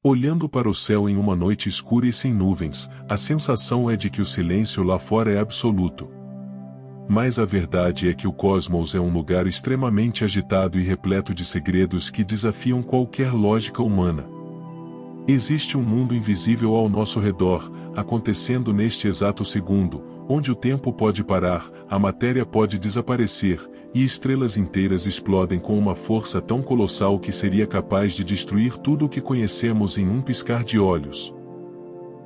Olhando para o céu em uma noite escura e sem nuvens, a sensação é de que o silêncio lá fora é absoluto. Mas a verdade é que o cosmos é um lugar extremamente agitado e repleto de segredos que desafiam qualquer lógica humana. Existe um mundo invisível ao nosso redor, acontecendo neste exato segundo, onde o tempo pode parar, a matéria pode desaparecer, e estrelas inteiras explodem com uma força tão colossal que seria capaz de destruir tudo o que conhecemos em um piscar de olhos.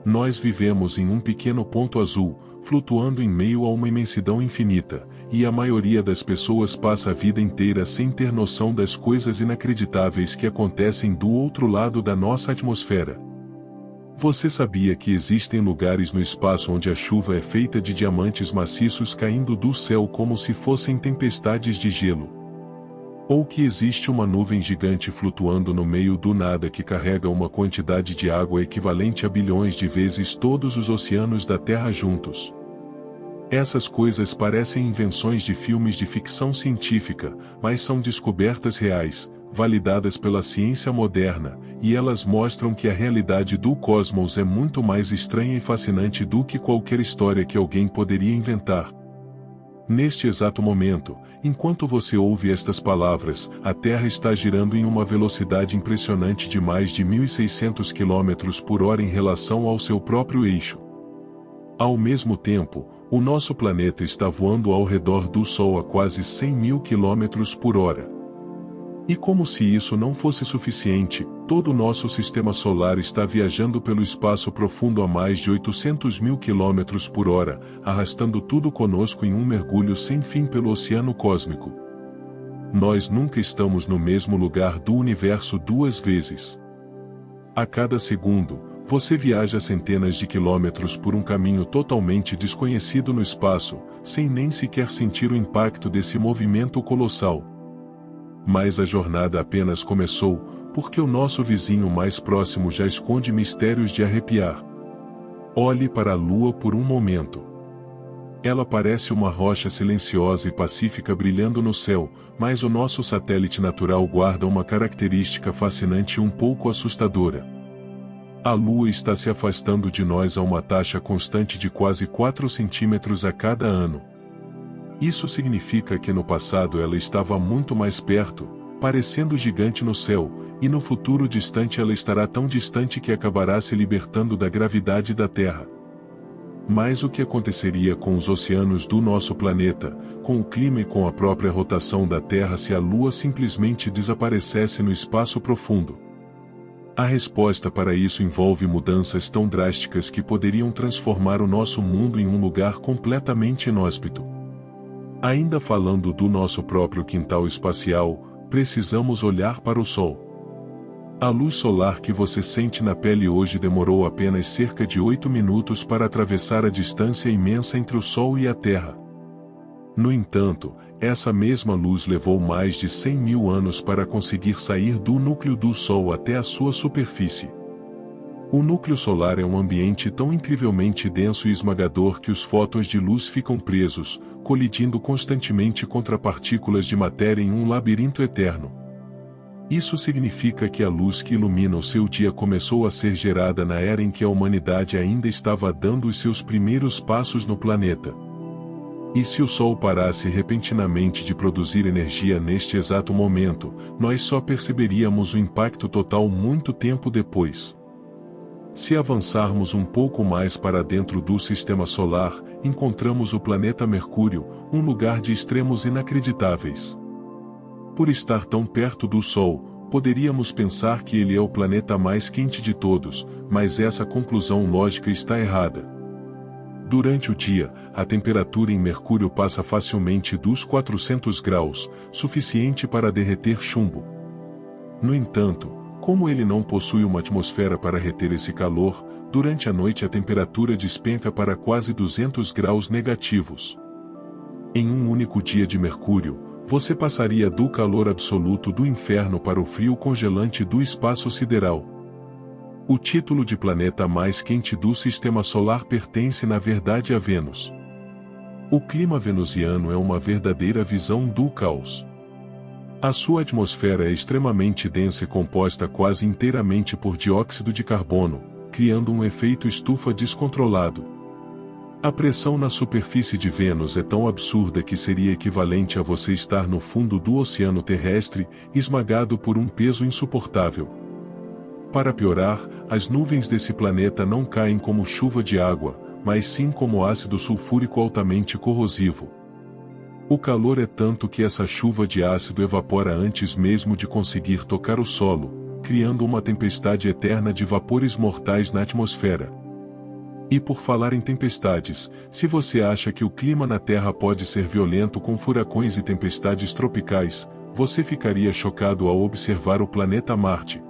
Nós vivemos em um pequeno ponto azul, flutuando em meio a uma imensidão infinita, e a maioria das pessoas passa a vida inteira sem ter noção das coisas inacreditáveis que acontecem do outro lado da nossa atmosfera. Você sabia que existem lugares no espaço onde a chuva é feita de diamantes maciços caindo do céu como se fossem tempestades de gelo? Ou que existe uma nuvem gigante flutuando no meio do nada que carrega uma quantidade de água equivalente a bilhões de vezes todos os oceanos da Terra juntos? Essas coisas parecem invenções de filmes de ficção científica, mas são descobertas reais, validadas pela ciência moderna, e elas mostram que a realidade do cosmos é muito mais estranha e fascinante do que qualquer história que alguém poderia inventar. Neste exato momento, enquanto você ouve estas palavras, a Terra está girando em uma velocidade impressionante de mais de 1.600 km por hora em relação ao seu próprio eixo. Ao mesmo tempo, o nosso planeta está voando ao redor do Sol a quase 100.000 km por hora. E como se isso não fosse suficiente, todo o nosso sistema solar está viajando pelo espaço profundo a mais de 800.000 km por hora, arrastando tudo conosco em um mergulho sem fim pelo oceano cósmico. Nós nunca estamos no mesmo lugar do universo duas vezes. A cada segundo, você viaja centenas de quilômetros por um caminho totalmente desconhecido no espaço, sem nem sequer sentir o impacto desse movimento colossal. Mas a jornada apenas começou, porque o nosso vizinho mais próximo já esconde mistérios de arrepiar. Olhe para a Lua por um momento. Ela parece uma rocha silenciosa e pacífica brilhando no céu, mas o nosso satélite natural guarda uma característica fascinante e um pouco assustadora. A Lua está se afastando de nós a uma taxa constante de quase 4 centímetros a cada ano. Isso significa que no passado ela estava muito mais perto, parecendo gigante no céu, e no futuro distante ela estará tão distante que acabará se libertando da gravidade da Terra. Mas o que aconteceria com os oceanos do nosso planeta, com o clima e com a própria rotação da Terra se a Lua simplesmente desaparecesse no espaço profundo? A resposta para isso envolve mudanças tão drásticas que poderiam transformar o nosso mundo em um lugar completamente inóspito. Ainda falando do nosso próprio quintal espacial, precisamos olhar para o Sol. A luz solar que você sente na pele hoje demorou apenas cerca de 8 minutos para atravessar a distância imensa entre o Sol e a Terra. No entanto, essa mesma luz levou mais de 100.000 anos para conseguir sair do núcleo do Sol até a sua superfície. O núcleo solar é um ambiente tão incrivelmente denso e esmagador que os fótons de luz ficam presos, colidindo constantemente contra partículas de matéria em um labirinto eterno. Isso significa que a luz que ilumina o seu dia começou a ser gerada na era em que a humanidade ainda estava dando os seus primeiros passos no planeta. E se o Sol parasse repentinamente de produzir energia neste exato momento, nós só perceberíamos o impacto total muito tempo depois. Se avançarmos um pouco mais para dentro do Sistema Solar, encontramos o planeta Mercúrio, um lugar de extremos inacreditáveis. Por estar tão perto do Sol, poderíamos pensar que ele é o planeta mais quente de todos, mas essa conclusão lógica está errada. Durante o dia, a temperatura em Mercúrio passa facilmente dos 400 graus, suficiente para derreter chumbo. No entanto, como ele não possui uma atmosfera para reter esse calor, durante a noite a temperatura despenca para quase 200 graus negativos. Em um único dia de Mercúrio, você passaria do calor absoluto do inferno para o frio congelante do espaço sideral. O título de planeta mais quente do Sistema Solar pertence na verdade a Vênus. O clima venusiano é uma verdadeira visão do caos. A sua atmosfera é extremamente densa e composta quase inteiramente por dióxido de carbono, criando um efeito estufa descontrolado. A pressão na superfície de Vênus é tão absurda que seria equivalente a você estar no fundo do oceano terrestre, esmagado por um peso insuportável. Para piorar, as nuvens desse planeta não caem como chuva de água, mas sim como ácido sulfúrico altamente corrosivo. O calor é tanto que essa chuva de ácido evapora antes mesmo de conseguir tocar o solo, criando uma tempestade eterna de vapores mortais na atmosfera. E por falar em tempestades, se você acha que o clima na Terra pode ser violento com furacões e tempestades tropicais, você ficaria chocado ao observar o planeta Marte.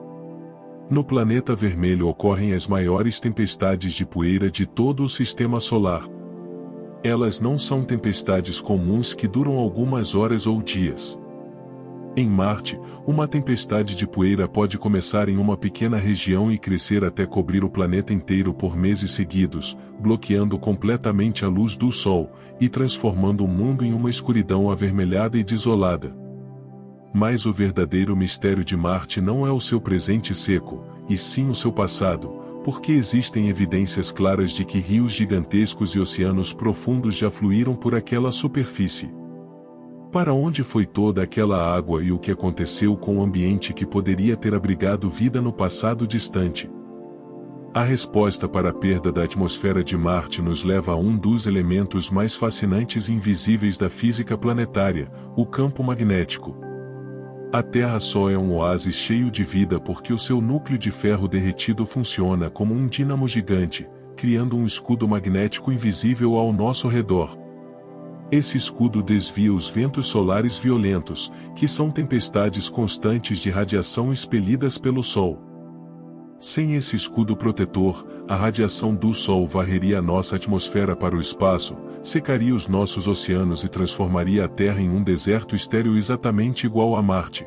No planeta vermelho ocorrem as maiores tempestades de poeira de todo o sistema solar. Elas não são tempestades comuns que duram algumas horas ou dias. Em Marte, uma tempestade de poeira pode começar em uma pequena região e crescer até cobrir o planeta inteiro por meses seguidos, bloqueando completamente a luz do Sol, e transformando o mundo em uma escuridão avermelhada e desolada. Mas o verdadeiro mistério de Marte não é o seu presente seco, e sim o seu passado, porque existem evidências claras de que rios gigantescos e oceanos profundos já fluíram por aquela superfície. Para onde foi toda aquela água e o que aconteceu com o ambiente que poderia ter abrigado vida no passado distante? A resposta para a perda da atmosfera de Marte nos leva a um dos elementos mais fascinantes e invisíveis da física planetária, o campo magnético. A Terra só é um oásis cheio de vida porque o seu núcleo de ferro derretido funciona como um dínamo gigante, criando um escudo magnético invisível ao nosso redor. Esse escudo desvia os ventos solares violentos, que são tempestades constantes de radiação expelidas pelo Sol. Sem esse escudo protetor, a radiação do Sol varreria a nossa atmosfera para o espaço, secaria os nossos oceanos e transformaria a Terra em um deserto estéril exatamente igual a Marte.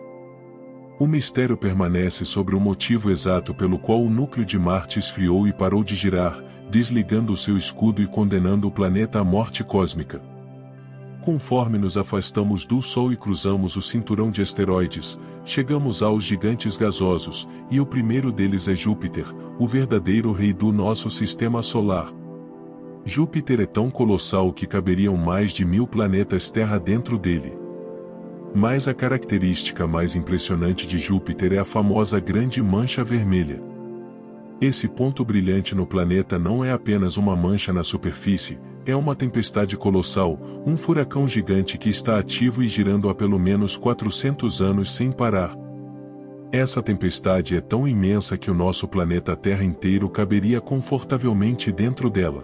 O mistério permanece sobre o motivo exato pelo qual o núcleo de Marte esfriou e parou de girar, desligando o seu escudo e condenando o planeta à morte cósmica. Conforme nos afastamos do Sol e cruzamos o cinturão de asteroides, chegamos aos gigantes gasosos, e o primeiro deles é Júpiter, o verdadeiro rei do nosso sistema solar. Júpiter é tão colossal que caberiam mais de 1000 planetas Terra dentro dele. Mas a característica mais impressionante de Júpiter é a famosa Grande Mancha Vermelha. Esse ponto brilhante no planeta não é apenas uma mancha na superfície, é uma tempestade colossal, um furacão gigante que está ativo e girando há pelo menos 400 anos sem parar. Essa tempestade é tão imensa que o nosso planeta Terra inteiro caberia confortavelmente dentro dela.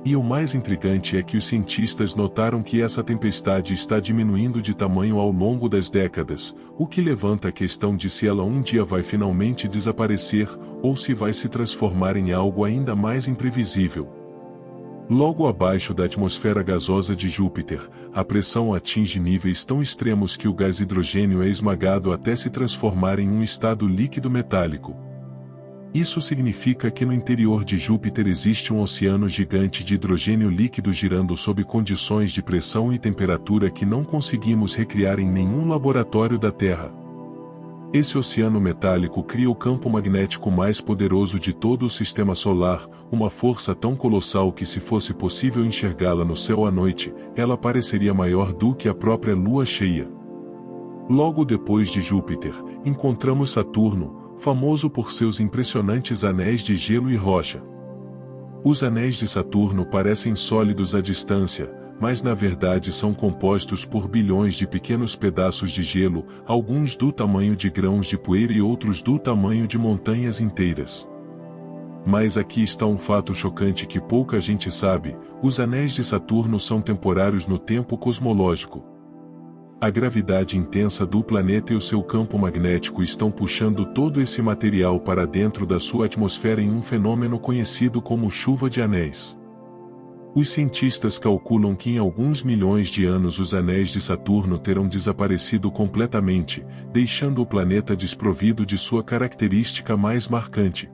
E o mais intrigante é que os cientistas notaram que essa tempestade está diminuindo de tamanho ao longo das décadas, o que levanta a questão de se ela um dia vai finalmente desaparecer, ou se vai se transformar em algo ainda mais imprevisível. Logo abaixo da atmosfera gasosa de Júpiter, a pressão atinge níveis tão extremos que o gás hidrogênio é esmagado até se transformar em um estado líquido metálico. Isso significa que no interior de Júpiter existe um oceano gigante de hidrogênio líquido girando sob condições de pressão e temperatura que não conseguimos recriar em nenhum laboratório da Terra. Esse oceano metálico cria o campo magnético mais poderoso de todo o sistema solar, uma força tão colossal que se fosse possível enxergá-la no céu à noite, ela pareceria maior do que a própria lua cheia. Logo depois de Júpiter, encontramos Saturno, famoso por seus impressionantes anéis de gelo e rocha. Os anéis de Saturno parecem sólidos à distância, mas na verdade são compostos por bilhões de pequenos pedaços de gelo, alguns do tamanho de grãos de poeira e outros do tamanho de montanhas inteiras. Mas aqui está um fato chocante que pouca gente sabe: os anéis de Saturno são temporários no tempo cosmológico. A gravidade intensa do planeta e o seu campo magnético estão puxando todo esse material para dentro da sua atmosfera em um fenômeno conhecido como chuva de anéis. Os cientistas calculam que em alguns milhões de anos os anéis de Saturno terão desaparecido completamente, deixando o planeta desprovido de sua característica mais marcante.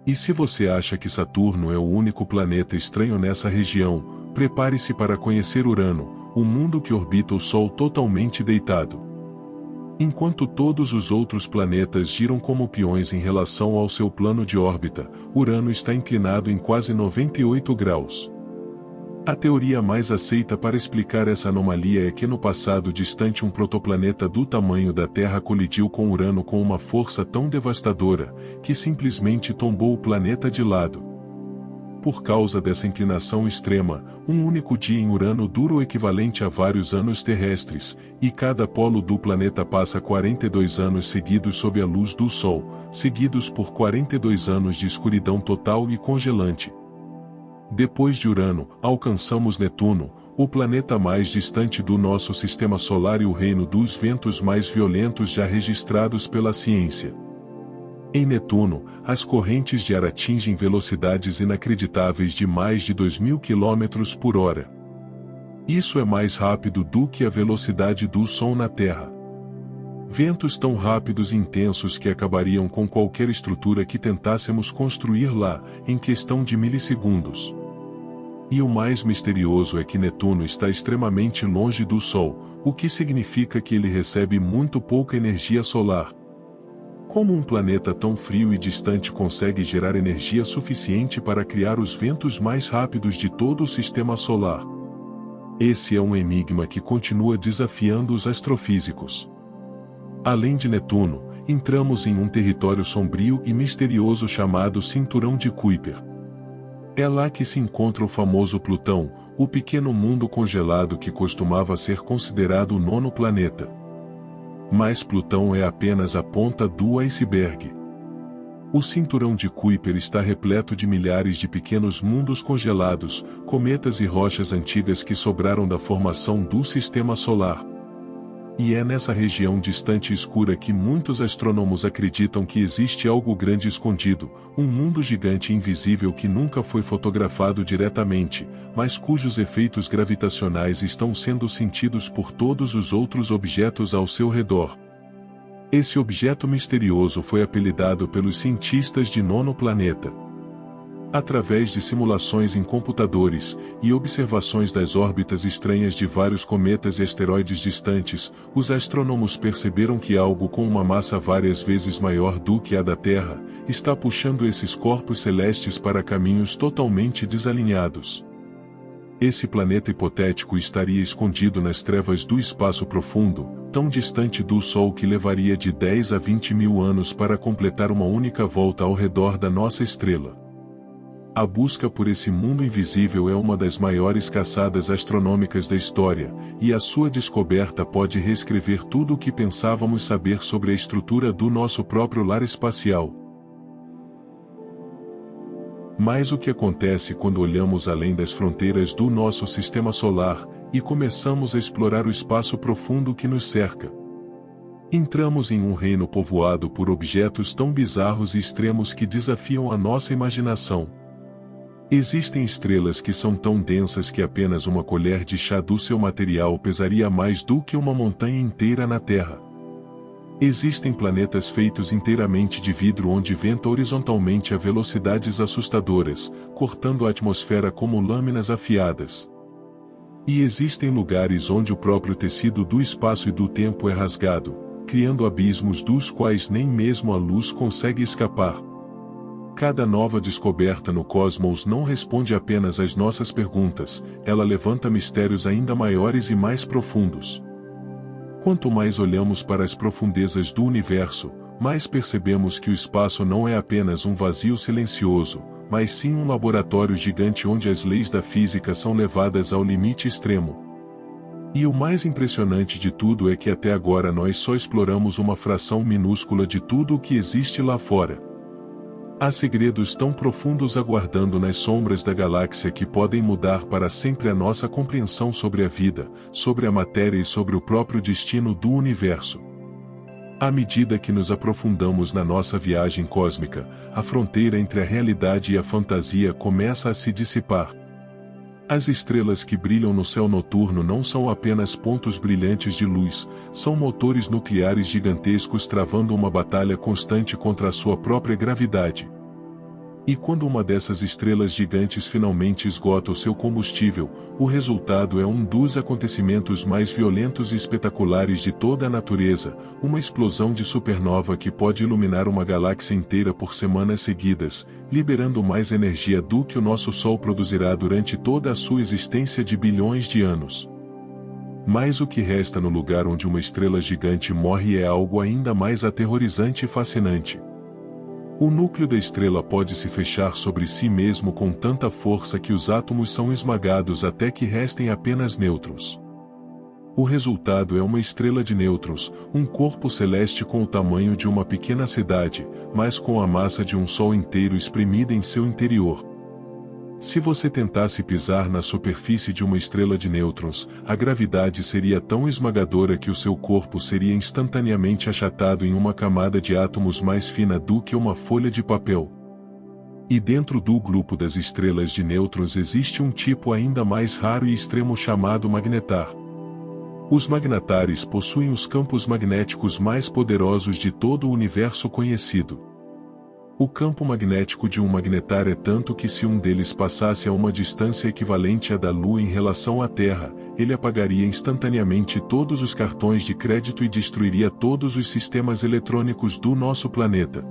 E se você acha que Saturno é o único planeta estranho nessa região, prepare-se para conhecer Urano, o mundo que orbita o Sol totalmente deitado. Enquanto todos os outros planetas giram como peões em relação ao seu plano de órbita, Urano está inclinado em quase 98 graus. A teoria mais aceita para explicar essa anomalia é que no passado distante um protoplaneta do tamanho da Terra colidiu com Urano com uma força tão devastadora, que simplesmente tombou o planeta de lado. Por causa dessa inclinação extrema, um único dia em Urano dura o equivalente a vários anos terrestres, e cada polo do planeta passa 42 anos seguidos sob a luz do Sol, seguidos por 42 anos de escuridão total e congelante. Depois de Urano, alcançamos Netuno, o planeta mais distante do nosso sistema solar e o reino dos ventos mais violentos já registrados pela ciência. Em Netuno, as correntes de ar atingem velocidades inacreditáveis de mais de 2.000 km por hora. Isso é mais rápido do que a velocidade do som na Terra. Ventos tão rápidos e intensos que acabariam com qualquer estrutura que tentássemos construir lá, em questão de milissegundos. E o mais misterioso é que Netuno está extremamente longe do Sol, o que significa que ele recebe muito pouca energia solar. Como um planeta tão frio e distante consegue gerar energia suficiente para criar os ventos mais rápidos de todo o sistema solar? Esse é um enigma que continua desafiando os astrofísicos. Além de Netuno, entramos em um território sombrio e misterioso chamado Cinturão de Kuiper. É lá que se encontra o famoso Plutão, o pequeno mundo congelado que costumava ser considerado o nono planeta. Mas Plutão é apenas a ponta do iceberg. O cinturão de Kuiper está repleto de milhares de pequenos mundos congelados, cometas e rochas antigas que sobraram da formação do sistema solar. E é nessa região distante e escura que muitos astrônomos acreditam que existe algo grande escondido, um mundo gigante invisível que nunca foi fotografado diretamente, mas cujos efeitos gravitacionais estão sendo sentidos por todos os outros objetos ao seu redor. Esse objeto misterioso foi apelidado pelos cientistas de nono planeta. Através de simulações em computadores e observações das órbitas estranhas de vários cometas e asteroides distantes, os astrônomos perceberam que algo com uma massa várias vezes maior do que a da Terra está puxando esses corpos celestes para caminhos totalmente desalinhados. Esse planeta hipotético estaria escondido nas trevas do espaço profundo, tão distante do Sol que levaria de 10 a 20 mil anos para completar uma única volta ao redor da nossa estrela. A busca por esse mundo invisível é uma das maiores caçadas astronômicas da história, e a sua descoberta pode reescrever tudo o que pensávamos saber sobre a estrutura do nosso próprio lar espacial. Mas o que acontece quando olhamos além das fronteiras do nosso sistema solar, e começamos a explorar o espaço profundo que nos cerca? Entramos em um reino povoado por objetos tão bizarros e extremos que desafiam a nossa imaginação. Existem estrelas que são tão densas que apenas uma colher de chá do seu material pesaria mais do que uma montanha inteira na Terra. Existem planetas feitos inteiramente de vidro onde venta horizontalmente a velocidades assustadoras, cortando a atmosfera como lâminas afiadas. E existem lugares onde o próprio tecido do espaço e do tempo é rasgado, criando abismos dos quais nem mesmo a luz consegue escapar. Cada nova descoberta no cosmos não responde apenas às nossas perguntas, ela levanta mistérios ainda maiores e mais profundos. Quanto mais olhamos para as profundezas do universo, mais percebemos que o espaço não é apenas um vazio silencioso, mas sim um laboratório gigante onde as leis da física são levadas ao limite extremo. E o mais impressionante de tudo é que até agora nós só exploramos uma fração minúscula de tudo o que existe lá fora. Há segredos tão profundos aguardando nas sombras da galáxia que podem mudar para sempre a nossa compreensão sobre a vida, sobre a matéria e sobre o próprio destino do universo. À medida que nos aprofundamos na nossa viagem cósmica, a fronteira entre a realidade e a fantasia começa a se dissipar. As estrelas que brilham no céu noturno não são apenas pontos brilhantes de luz, são motores nucleares gigantescos travando uma batalha constante contra a sua própria gravidade. E quando uma dessas estrelas gigantes finalmente esgota o seu combustível, o resultado é um dos acontecimentos mais violentos e espetaculares de toda a natureza, uma explosão de supernova que pode iluminar uma galáxia inteira por semanas seguidas, liberando mais energia do que o nosso Sol produzirá durante toda a sua existência de bilhões de anos. Mas o que resta no lugar onde uma estrela gigante morre é algo ainda mais aterrorizante e fascinante. O núcleo da estrela pode se fechar sobre si mesmo com tanta força que os átomos são esmagados até que restem apenas nêutrons. O resultado é uma estrela de nêutrons, um corpo celeste com o tamanho de uma pequena cidade, mas com a massa de um Sol inteiro espremida em seu interior. Se você tentasse pisar na superfície de uma estrela de nêutrons, a gravidade seria tão esmagadora que o seu corpo seria instantaneamente achatado em uma camada de átomos mais fina do que uma folha de papel. E dentro do grupo das estrelas de nêutrons existe um tipo ainda mais raro e extremo chamado magnetar. Os magnetares possuem os campos magnéticos mais poderosos de todo o universo conhecido. O campo magnético de um magnetar é tanto que se um deles passasse a uma distância equivalente à da Lua em relação à Terra, ele apagaria instantaneamente todos os cartões de crédito e destruiria todos os sistemas eletrônicos do nosso planeta.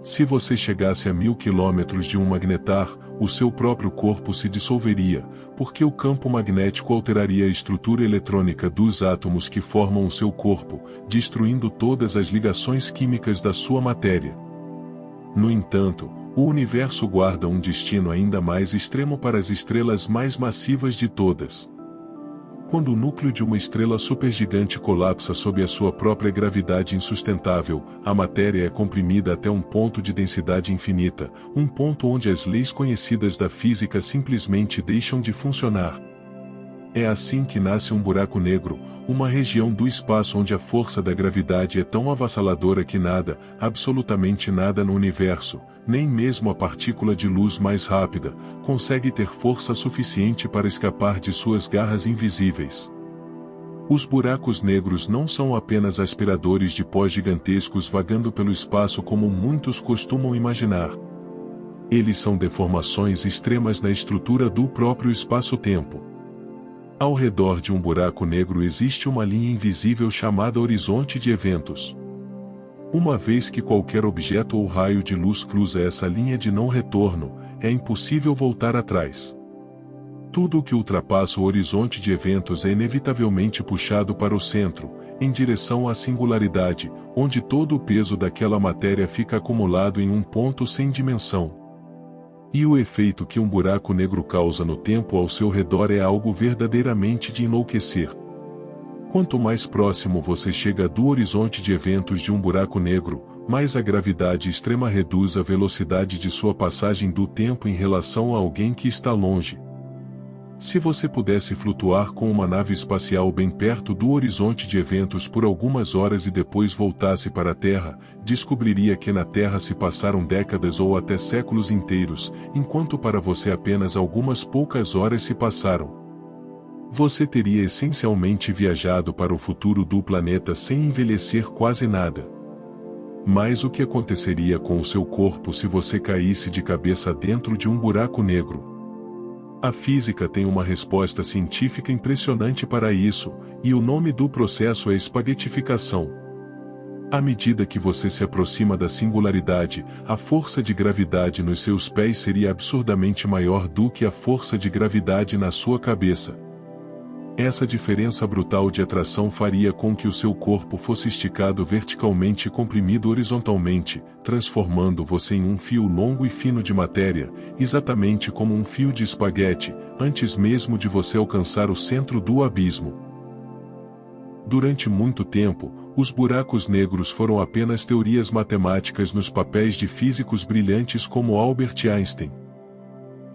Se você chegasse a 1000 quilômetros de um magnetar, o seu próprio corpo se dissolveria, porque o campo magnético alteraria a estrutura eletrônica dos átomos que formam o seu corpo, destruindo todas as ligações químicas da sua matéria. No entanto, o universo guarda um destino ainda mais extremo para as estrelas mais massivas de todas. Quando o núcleo de uma estrela supergigante colapsa sob a sua própria gravidade insustentável, a matéria é comprimida até um ponto de densidade infinita, um ponto onde as leis conhecidas da física simplesmente deixam de funcionar. É assim que nasce um buraco negro, uma região do espaço onde a força da gravidade é tão avassaladora que nada, absolutamente nada no universo, nem mesmo a partícula de luz mais rápida, consegue ter força suficiente para escapar de suas garras invisíveis. Os buracos negros não são apenas aspiradores de pó gigantescos vagando pelo espaço como muitos costumam imaginar. Eles são deformações extremas na estrutura do próprio espaço-tempo. Ao redor de um buraco negro existe uma linha invisível chamada horizonte de eventos. Uma vez que qualquer objeto ou raio de luz cruza essa linha de não retorno, é impossível voltar atrás. Tudo o que ultrapassa o horizonte de eventos é inevitavelmente puxado para o centro, em direção à singularidade, onde todo o peso daquela matéria fica acumulado em um ponto sem dimensão. E o efeito que um buraco negro causa no tempo ao seu redor é algo verdadeiramente de enlouquecer. Quanto mais próximo você chega do horizonte de eventos de um buraco negro, mais a gravidade extrema reduz a velocidade de sua passagem do tempo em relação a alguém que está longe. Se você pudesse flutuar com uma nave espacial bem perto do horizonte de eventos por algumas horas e depois voltasse para a Terra, descobriria que na Terra se passaram décadas ou até séculos inteiros, enquanto para você apenas algumas poucas horas se passaram. Você teria essencialmente viajado para o futuro do planeta sem envelhecer quase nada. Mas o que aconteceria com o seu corpo se você caísse de cabeça dentro de um buraco negro? A física tem uma resposta científica impressionante para isso, e o nome do processo é espaguetificação. À medida que você se aproxima da singularidade, a força de gravidade nos seus pés seria absurdamente maior do que a força de gravidade na sua cabeça. Essa diferença brutal de atração faria com que o seu corpo fosse esticado verticalmente e comprimido horizontalmente, transformando você em um fio longo e fino de matéria, exatamente como um fio de espaguete, antes mesmo de você alcançar o centro do abismo. Durante muito tempo, os buracos negros foram apenas teorias matemáticas nos papéis de físicos brilhantes como Albert Einstein.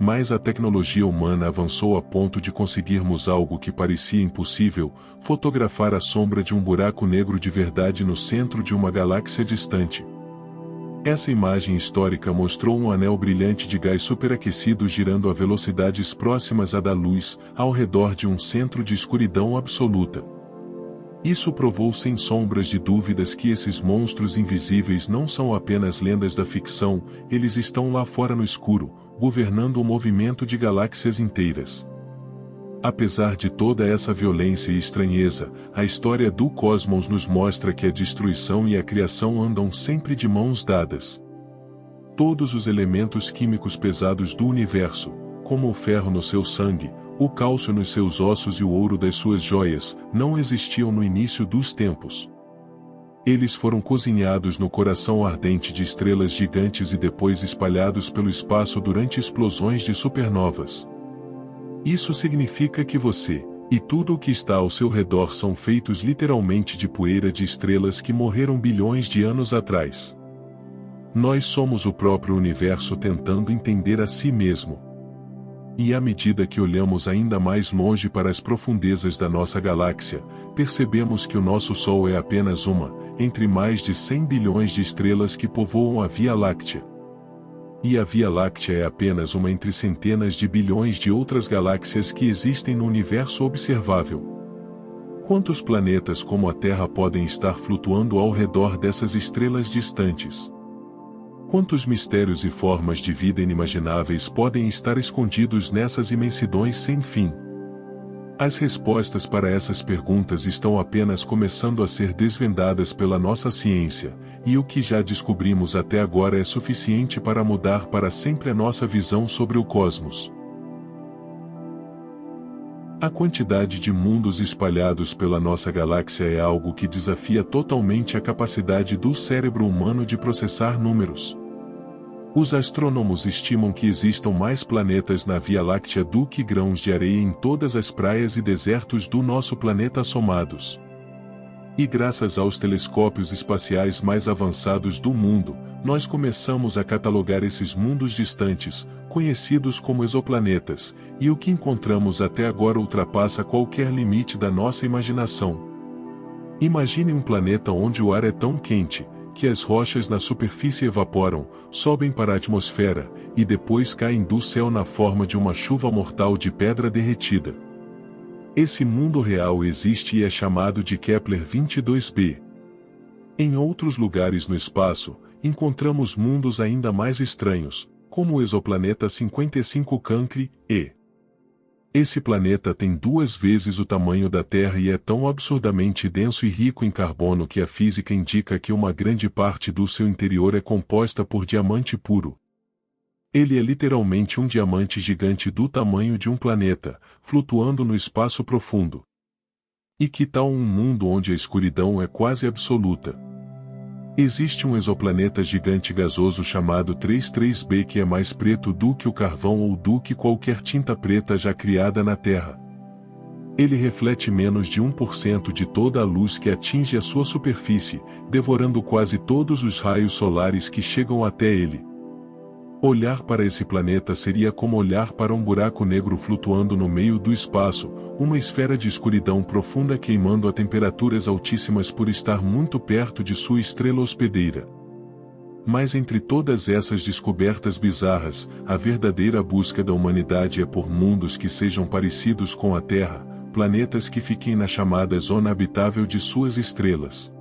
Mas a tecnologia humana avançou a ponto de conseguirmos algo que parecia impossível, fotografar a sombra de um buraco negro de verdade no centro de uma galáxia distante. Essa imagem histórica mostrou um anel brilhante de gás superaquecido girando a velocidades próximas à da luz, ao redor de um centro de escuridão absoluta. Isso provou sem sombras de dúvidas que esses monstros invisíveis não são apenas lendas da ficção, eles estão lá fora no escuro, governando o movimento de galáxias inteiras. Apesar de toda essa violência e estranheza, a história do cosmos nos mostra que a destruição e a criação andam sempre de mãos dadas. Todos os elementos químicos pesados do universo, como o ferro no seu sangue, o cálcio nos seus ossos e o ouro das suas joias, não existiam no início dos tempos. Eles foram cozinhados no coração ardente de estrelas gigantes e depois espalhados pelo espaço durante explosões de supernovas. Isso significa que você, e tudo o que está ao seu redor são feitos literalmente de poeira de estrelas que morreram bilhões de anos atrás. Nós somos o próprio universo tentando entender a si mesmo. E à medida que olhamos ainda mais longe para as profundezas da nossa galáxia, percebemos que o nosso Sol é apenas uma, entre mais de 100 bilhões de estrelas que povoam a Via Láctea. E a Via Láctea é apenas uma entre centenas de bilhões de outras galáxias que existem no universo observável. Quantos planetas como a Terra podem estar flutuando ao redor dessas estrelas distantes? Quantos mistérios e formas de vida inimagináveis podem estar escondidos nessas imensidões sem fim? As respostas para essas perguntas estão apenas começando a ser desvendadas pela nossa ciência, e o que já descobrimos até agora é suficiente para mudar para sempre a nossa visão sobre o cosmos. A quantidade de mundos espalhados pela nossa galáxia é algo que desafia totalmente a capacidade do cérebro humano de processar números. Os astrônomos estimam que existam mais planetas na Via Láctea do que grãos de areia em todas as praias e desertos do nosso planeta somados. E graças aos telescópios espaciais mais avançados do mundo, nós começamos a catalogar esses mundos distantes, conhecidos como exoplanetas, e o que encontramos até agora ultrapassa qualquer limite da nossa imaginação. Imagine um planeta onde o ar é tão quente que as rochas na superfície evaporam, sobem para a atmosfera, e depois caem do céu na forma de uma chuva mortal de pedra derretida. Esse mundo real existe e é chamado de Kepler 22b. Em outros lugares no espaço, encontramos mundos ainda mais estranhos, como o exoplaneta 55 Cancri, e. Esse planeta tem 2 vezes o tamanho da Terra e é tão absurdamente denso e rico em carbono que a física indica que uma grande parte do seu interior é composta por diamante puro. Ele é literalmente um diamante gigante do tamanho de um planeta, flutuando no espaço profundo. E que tal um mundo onde a escuridão é quase absoluta? Existe um exoplaneta gigante gasoso chamado 33b que é mais preto do que o carvão ou do que qualquer tinta preta já criada na Terra. Ele reflete menos de 1% de toda a luz que atinge a sua superfície, devorando quase todos os raios solares que chegam até ele. Olhar para esse planeta seria como olhar para um buraco negro flutuando no meio do espaço, uma esfera de escuridão profunda queimando a temperaturas altíssimas por estar muito perto de sua estrela hospedeira. Mas entre todas essas descobertas bizarras, a verdadeira busca da humanidade é por mundos que sejam parecidos com a Terra, planetas que fiquem na chamada zona habitável de suas estrelas.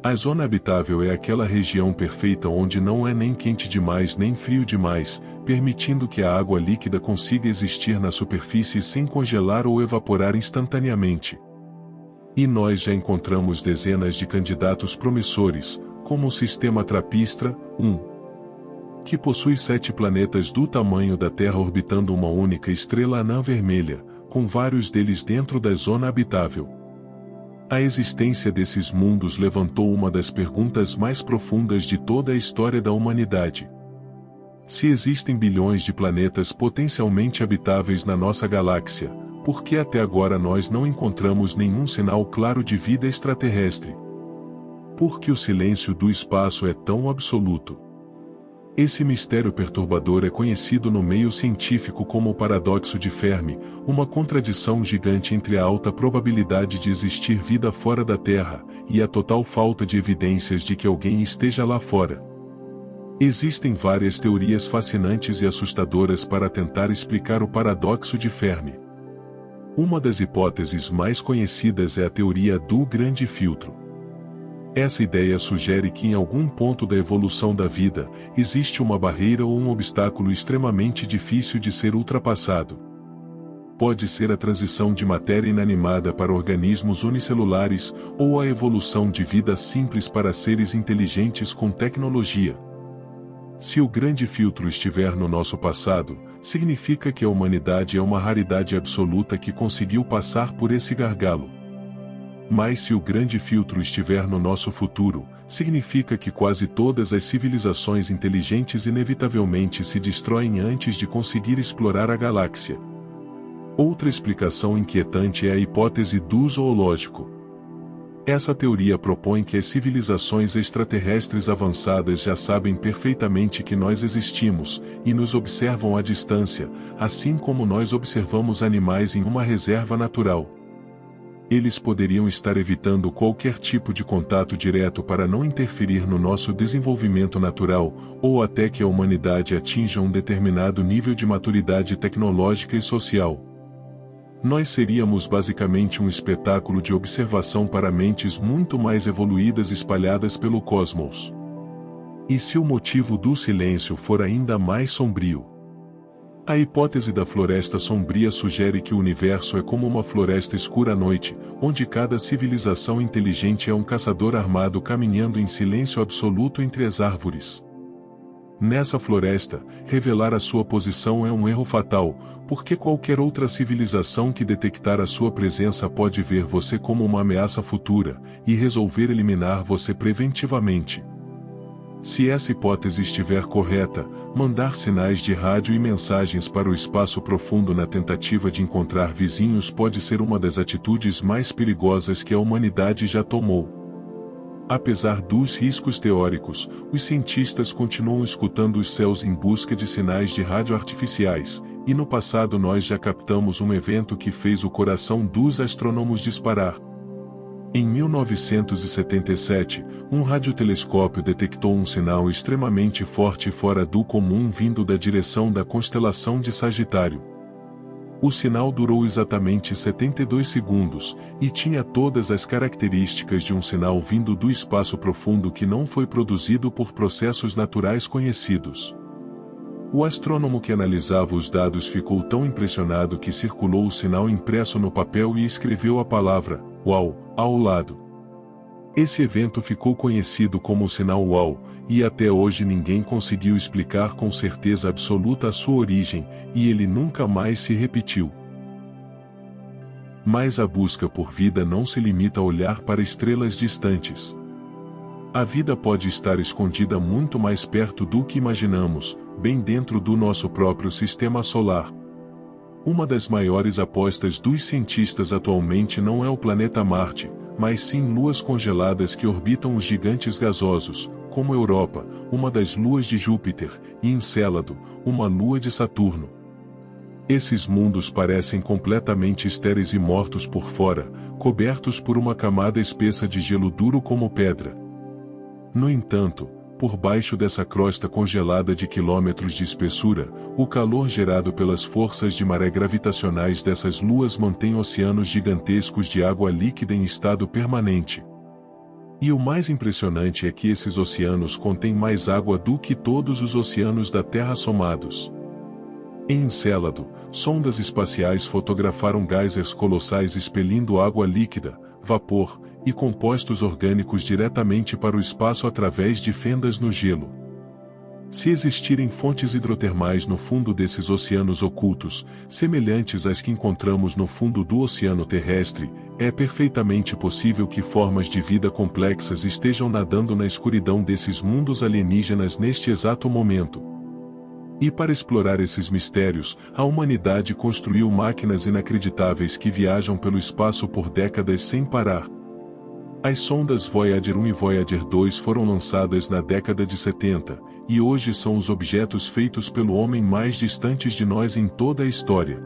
A zona habitável é aquela região perfeita onde não é nem quente demais nem frio demais, permitindo que a água líquida consiga existir na superfície sem congelar ou evaporar instantaneamente. E nós já encontramos dezenas de candidatos promissores, como o Sistema Trapistra, 1, que possui 7 planetas do tamanho da Terra orbitando uma única estrela anã vermelha, com vários deles dentro da zona habitável. A existência desses mundos levantou uma das perguntas mais profundas de toda a história da humanidade. Se existem bilhões de planetas potencialmente habitáveis na nossa galáxia, por que até agora nós não encontramos nenhum sinal claro de vida extraterrestre? Por que o silêncio do espaço é tão absoluto? Esse mistério perturbador é conhecido no meio científico como o paradoxo de Fermi, uma contradição gigante entre a alta probabilidade de existir vida fora da Terra e a total falta de evidências de que alguém esteja lá fora. Existem várias teorias fascinantes e assustadoras para tentar explicar o paradoxo de Fermi. Uma das hipóteses mais conhecidas é a teoria do grande filtro. Essa ideia sugere que em algum ponto da evolução da vida, existe uma barreira ou um obstáculo extremamente difícil de ser ultrapassado. Pode ser a transição de matéria inanimada para organismos unicelulares, ou a evolução de vida simples para seres inteligentes com tecnologia. Se o grande filtro estiver no nosso passado, significa que a humanidade é uma raridade absoluta que conseguiu passar por esse gargalo. Mas se o grande filtro estiver no nosso futuro, significa que quase todas as civilizações inteligentes inevitavelmente se destroem antes de conseguir explorar a galáxia. Outra explicação inquietante é a hipótese do zoológico. Essa teoria propõe que as civilizações extraterrestres avançadas já sabem perfeitamente que nós existimos, e nos observam à distância, assim como nós observamos animais em uma reserva natural. Eles poderiam estar evitando qualquer tipo de contato direto para não interferir no nosso desenvolvimento natural, ou até que a humanidade atinja um determinado nível de maturidade tecnológica e social. Nós seríamos basicamente um espetáculo de observação para mentes muito mais evoluídas espalhadas pelo cosmos. E se o motivo do silêncio for ainda mais sombrio? A hipótese da floresta sombria sugere que o universo é como uma floresta escura à noite, onde cada civilização inteligente é um caçador armado caminhando em silêncio absoluto entre as árvores. Nessa floresta, revelar a sua posição é um erro fatal, porque qualquer outra civilização que detectar a sua presença pode ver você como uma ameaça futura, e resolver eliminar você preventivamente. Se essa hipótese estiver correta, mandar sinais de rádio e mensagens para o espaço profundo na tentativa de encontrar vizinhos pode ser uma das atitudes mais perigosas que a humanidade já tomou. Apesar dos riscos teóricos, os cientistas continuam escutando os céus em busca de sinais de rádio artificiais, e no passado nós já captamos um evento que fez o coração dos astrônomos disparar. Em 1977, um radiotelescópio detectou um sinal extremamente forte fora do comum vindo da direção da constelação de Sagitário. O sinal durou exatamente 72 segundos, e tinha todas as características de um sinal vindo do espaço profundo que não foi produzido por processos naturais conhecidos. O astrônomo que analisava os dados ficou tão impressionado que circulou o sinal impresso no papel e escreveu a palavra "Uau" ao lado. Esse evento ficou conhecido como o sinal Uau, e até hoje ninguém conseguiu explicar com certeza absoluta a sua origem, e ele nunca mais se repetiu. Mas a busca por vida não se limita a olhar para estrelas distantes. A vida pode estar escondida muito mais perto do que imaginamos, bem dentro do nosso próprio sistema solar. Uma das maiores apostas dos cientistas atualmente não é o planeta Marte, mas sim luas congeladas que orbitam os gigantes gasosos, como Europa, uma das luas de Júpiter, e Encélado, uma lua de Saturno. Esses mundos parecem completamente estéreis e mortos por fora, cobertos por uma camada espessa de gelo duro como pedra. No entanto, por baixo dessa crosta congelada de quilômetros de espessura, o calor gerado pelas forças de maré gravitacionais dessas luas mantém oceanos gigantescos de água líquida em estado permanente. E o mais impressionante é que esses oceanos contêm mais água do que todos os oceanos da Terra somados. Em Encélado, sondas espaciais fotografaram geysers colossais expelindo água líquida, vapor e compostos orgânicos diretamente para o espaço através de fendas no gelo. Se existirem fontes hidrotermais no fundo desses oceanos ocultos, semelhantes às que encontramos no fundo do oceano terrestre, é perfeitamente possível que formas de vida complexas estejam nadando na escuridão desses mundos alienígenas neste exato momento. E para explorar esses mistérios, a humanidade construiu máquinas inacreditáveis que viajam pelo espaço por décadas sem parar. As sondas Voyager 1 e Voyager 2 foram lançadas na década de 70, e hoje são os objetos feitos pelo homem mais distantes de nós em toda a história.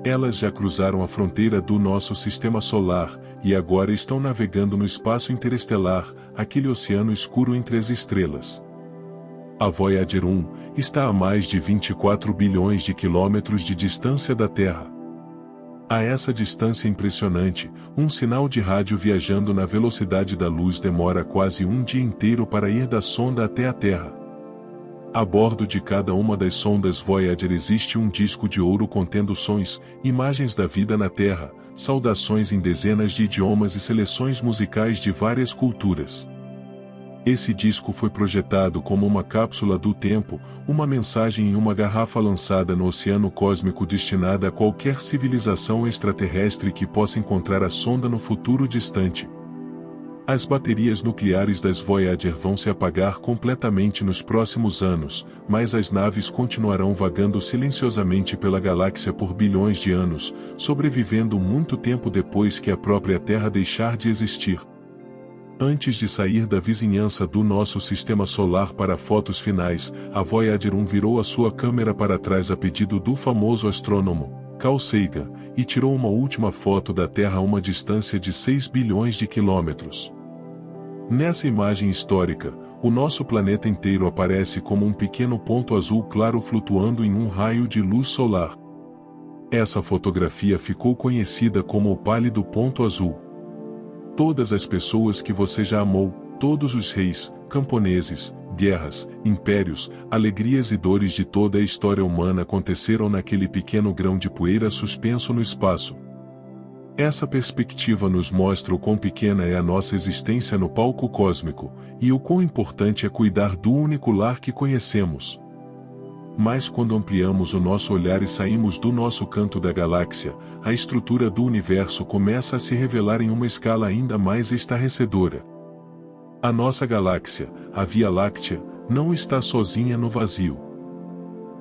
Elas já cruzaram a fronteira do nosso sistema solar, e agora estão navegando no espaço interestelar, aquele oceano escuro entre as estrelas. A Voyager 1 está a mais de 24 bilhões de quilômetros de distância da Terra. A essa distância impressionante, um sinal de rádio viajando na velocidade da luz demora quase um dia inteiro para ir da sonda até a Terra. A bordo de cada uma das sondas Voyager existe um disco de ouro contendo sons, imagens da vida na Terra, saudações em dezenas de idiomas e seleções musicais de várias culturas. Esse disco foi projetado como uma cápsula do tempo, uma mensagem em uma garrafa lançada no oceano cósmico destinada a qualquer civilização extraterrestre que possa encontrar a sonda no futuro distante. As baterias nucleares das Voyager vão se apagar completamente nos próximos anos, mas as naves continuarão vagando silenciosamente pela galáxia por bilhões de anos, sobrevivendo muito tempo depois que a própria Terra deixar de existir. Antes de sair da vizinhança do nosso sistema solar para fotos finais, a Voyager 1 virou a sua câmera para trás a pedido do famoso astrônomo Carl Sagan, e tirou uma última foto da Terra a uma distância de 6 bilhões de quilômetros. Nessa imagem histórica, o nosso planeta inteiro aparece como um pequeno ponto azul claro flutuando em um raio de luz solar. Essa fotografia ficou conhecida como o pálido ponto azul. Todas as pessoas que você já amou, todos os reis, camponeses, guerras, impérios, alegrias e dores de toda a história humana aconteceram naquele pequeno grão de poeira suspenso no espaço. Essa perspectiva nos mostra o quão pequena é a nossa existência no palco cósmico, e o quão importante é cuidar do único lar que conhecemos. Mas quando ampliamos o nosso olhar e saímos do nosso canto da galáxia, a estrutura do universo começa a se revelar em uma escala ainda mais estarrecedora. A nossa galáxia, a Via Láctea, não está sozinha no vazio.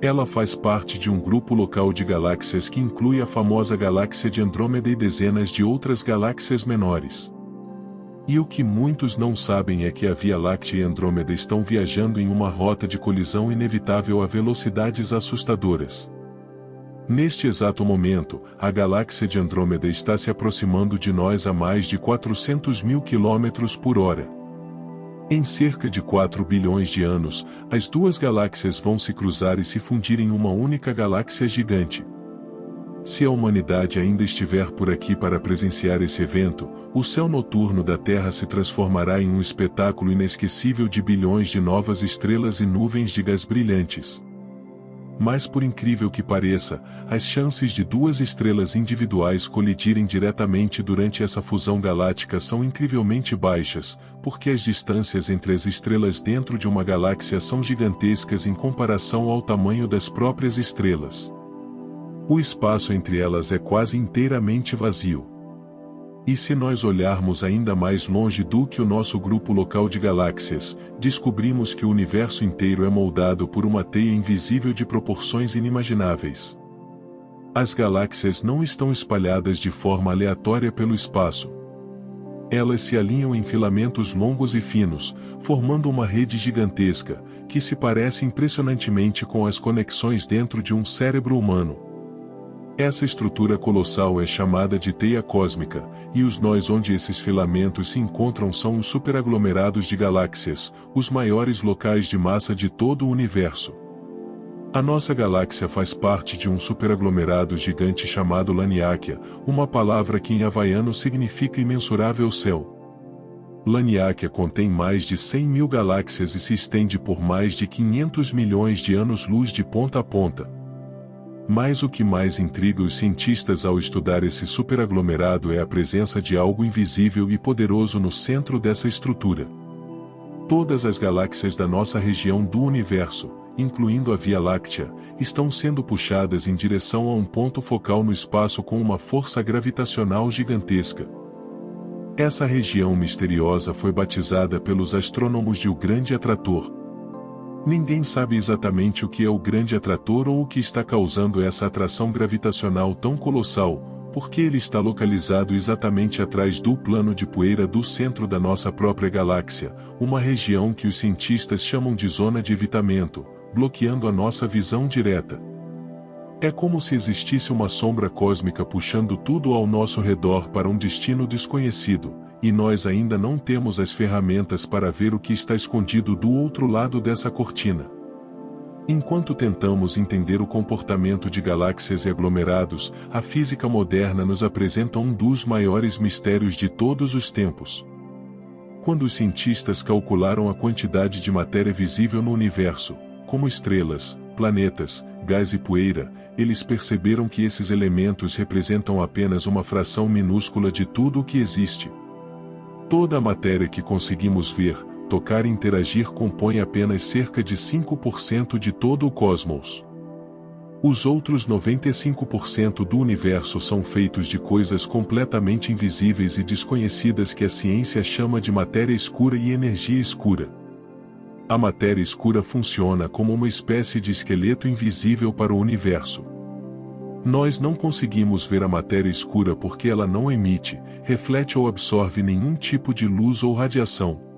Ela faz parte de um grupo local de galáxias que inclui a famosa galáxia de Andrômeda e dezenas de outras galáxias menores. E o que muitos não sabem é que a Via Láctea e Andrômeda estão viajando em uma rota de colisão inevitável a velocidades assustadoras. Neste exato momento, a galáxia de Andrômeda está se aproximando de nós a mais de 400 mil quilômetros por hora. Em cerca de 4 bilhões de anos, as duas galáxias vão se cruzar e se fundir em uma única galáxia gigante. Se a humanidade ainda estiver por aqui para presenciar esse evento, o céu noturno da Terra se transformará em um espetáculo inesquecível de bilhões de novas estrelas e nuvens de gás brilhantes. Mas por incrível que pareça, as chances de duas estrelas individuais colidirem diretamente durante essa fusão galáctica são incrivelmente baixas, porque as distâncias entre as estrelas dentro de uma galáxia são gigantescas em comparação ao tamanho das próprias estrelas. O espaço entre elas é quase inteiramente vazio. E se nós olharmos ainda mais longe do que o nosso grupo local de galáxias, descobrimos que o universo inteiro é moldado por uma teia invisível de proporções inimagináveis. As galáxias não estão espalhadas de forma aleatória pelo espaço. Elas se alinham em filamentos longos e finos, formando uma rede gigantesca, que se parece impressionantemente com as conexões dentro de um cérebro humano. Essa estrutura colossal é chamada de teia cósmica, e os nós onde esses filamentos se encontram são os superaglomerados de galáxias, os maiores locais de massa de todo o universo. A nossa galáxia faz parte de um superaglomerado gigante chamado Laniakea, uma palavra que em havaiano significa imensurável céu. Laniakea contém mais de 100 mil galáxias e se estende por mais de 500 milhões de anos-luz de ponta a ponta. Mas o que mais intriga os cientistas ao estudar esse superaglomerado é a presença de algo invisível e poderoso no centro dessa estrutura. Todas as galáxias da nossa região do universo, incluindo a Via Láctea, estão sendo puxadas em direção a um ponto focal no espaço com uma força gravitacional gigantesca. Essa região misteriosa foi batizada pelos astrônomos de o Grande Atrator. Ninguém sabe exatamente o que é o Grande Atrator ou o que está causando essa atração gravitacional tão colossal, porque ele está localizado exatamente atrás do plano de poeira do centro da nossa própria galáxia, uma região que os cientistas chamam de zona de evitamento, bloqueando a nossa visão direta. É como se existisse uma sombra cósmica puxando tudo ao nosso redor para um destino desconhecido, e nós ainda não temos as ferramentas para ver o que está escondido do outro lado dessa cortina. Enquanto tentamos entender o comportamento de galáxias e aglomerados, a física moderna nos apresenta um dos maiores mistérios de todos os tempos. Quando os cientistas calcularam a quantidade de matéria visível no universo, como estrelas, planetas, gás e poeira, eles perceberam que esses elementos representam apenas uma fração minúscula de tudo o que existe. Toda a matéria que conseguimos ver, tocar e interagir compõe apenas cerca de 5% de todo o cosmos. Os outros 95% do universo são feitos de coisas completamente invisíveis e desconhecidas que a ciência chama de matéria escura e energia escura. A matéria escura funciona como uma espécie de esqueleto invisível para o universo. Nós não conseguimos ver a matéria escura porque ela não emite, reflete ou absorve nenhum tipo de luz ou radiação.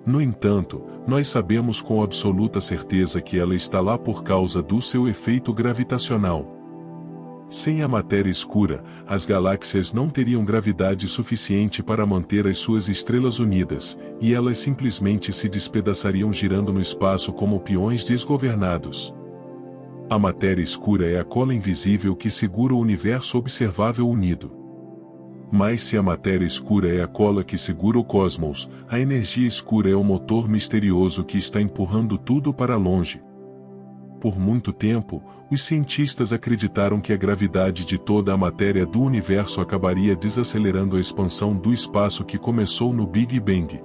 No entanto, nós sabemos com absoluta certeza que ela está lá por causa do seu efeito gravitacional. Sem a matéria escura, as galáxias não teriam gravidade suficiente para manter as suas estrelas unidas, e elas simplesmente se despedaçariam girando no espaço como peões desgovernados. A matéria escura é a cola invisível que segura o universo observável unido. Mas se a matéria escura é a cola que segura o cosmos, a energia escura é o motor misterioso que está empurrando tudo para longe. Por muito tempo, os cientistas acreditaram que a gravidade de toda a matéria do universo acabaria desacelerando a expansão do espaço que começou no Big Bang.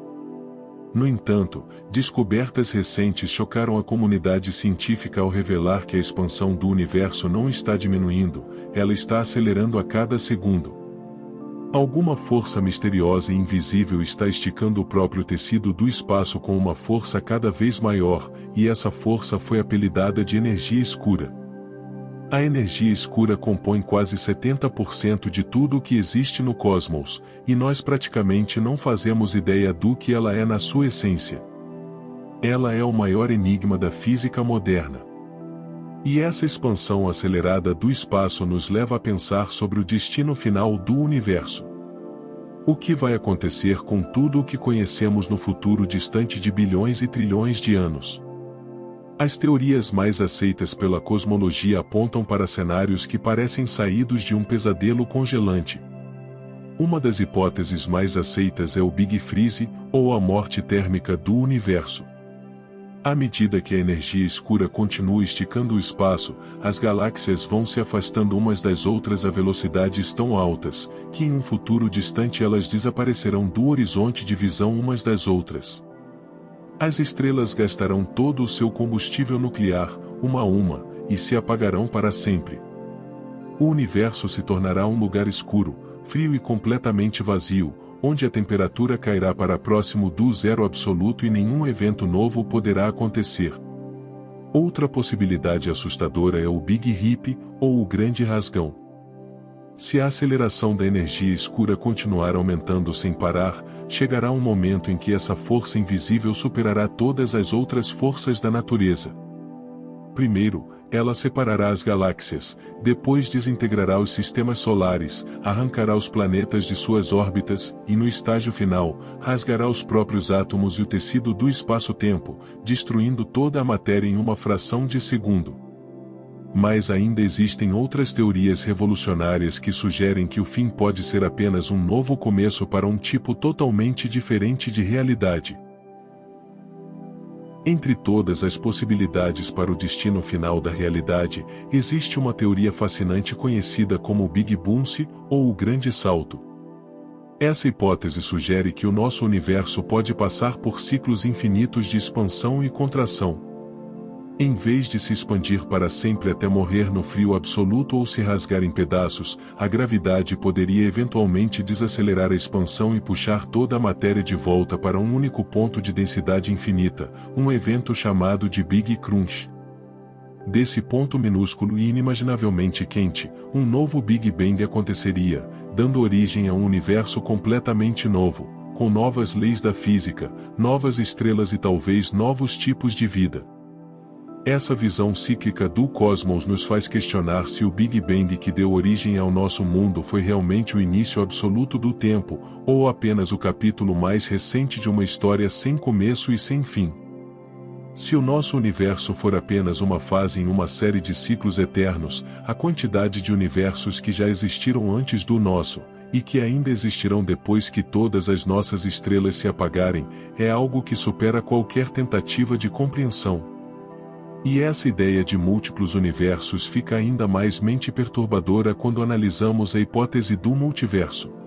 No entanto, descobertas recentes chocaram a comunidade científica ao revelar que a expansão do universo não está diminuindo, ela está acelerando a cada segundo. Alguma força misteriosa e invisível está esticando o próprio tecido do espaço com uma força cada vez maior, e essa força foi apelidada de energia escura. A energia escura compõe quase 70% de tudo o que existe no cosmos, e nós praticamente não fazemos ideia do que ela é na sua essência. Ela é o maior enigma da física moderna. E essa expansão acelerada do espaço nos leva a pensar sobre o destino final do universo. O que vai acontecer com tudo o que conhecemos no futuro distante de bilhões e trilhões de anos? As teorias mais aceitas pela cosmologia apontam para cenários que parecem saídos de um pesadelo congelante. Uma das hipóteses mais aceitas é o Big Freeze, ou a morte térmica do universo. À medida que a energia escura continua esticando o espaço, as galáxias vão se afastando umas das outras a velocidades tão altas, que em um futuro distante elas desaparecerão do horizonte de visão umas das outras. As estrelas gastarão todo o seu combustível nuclear, uma a uma, e se apagarão para sempre. O universo se tornará um lugar escuro, frio e completamente vazio, onde a temperatura cairá para próximo do zero absoluto e nenhum evento novo poderá acontecer. Outra possibilidade assustadora é o Big Rip, ou o Grande Rasgão. Se a aceleração da energia escura continuar aumentando sem parar, chegará um momento em que essa força invisível superará todas as outras forças da natureza. Primeiro, ela separará as galáxias, depois desintegrará os sistemas solares, arrancará os planetas de suas órbitas, e no estágio final, rasgará os próprios átomos e o tecido do espaço-tempo, destruindo toda a matéria em uma fração de segundo. Mas ainda existem outras teorias revolucionárias que sugerem que o fim pode ser apenas um novo começo para um tipo totalmente diferente de realidade. Entre todas as possibilidades para o destino final da realidade, existe uma teoria fascinante conhecida como o Big Bounce, ou o Grande Salto. Essa hipótese sugere que o nosso universo pode passar por ciclos infinitos de expansão e contração. Em vez de se expandir para sempre até morrer no frio absoluto ou se rasgar em pedaços, a gravidade poderia eventualmente desacelerar a expansão e puxar toda a matéria de volta para um único ponto de densidade infinita, um evento chamado de Big Crunch. Desse ponto minúsculo e inimaginavelmente quente, um novo Big Bang aconteceria, dando origem a um universo completamente novo, com novas leis da física, novas estrelas e talvez novos tipos de vida. Essa visão cíclica do cosmos nos faz questionar se o Big Bang que deu origem ao nosso mundo foi realmente o início absoluto do tempo, ou apenas o capítulo mais recente de uma história sem começo e sem fim. Se o nosso universo for apenas uma fase em uma série de ciclos eternos, a quantidade de universos que já existiram antes do nosso, e que ainda existirão depois que todas as nossas estrelas se apagarem, é algo que supera qualquer tentativa de compreensão. E essa ideia de múltiplos universos fica ainda mais mente perturbadora quando analisamos a hipótese do multiverso.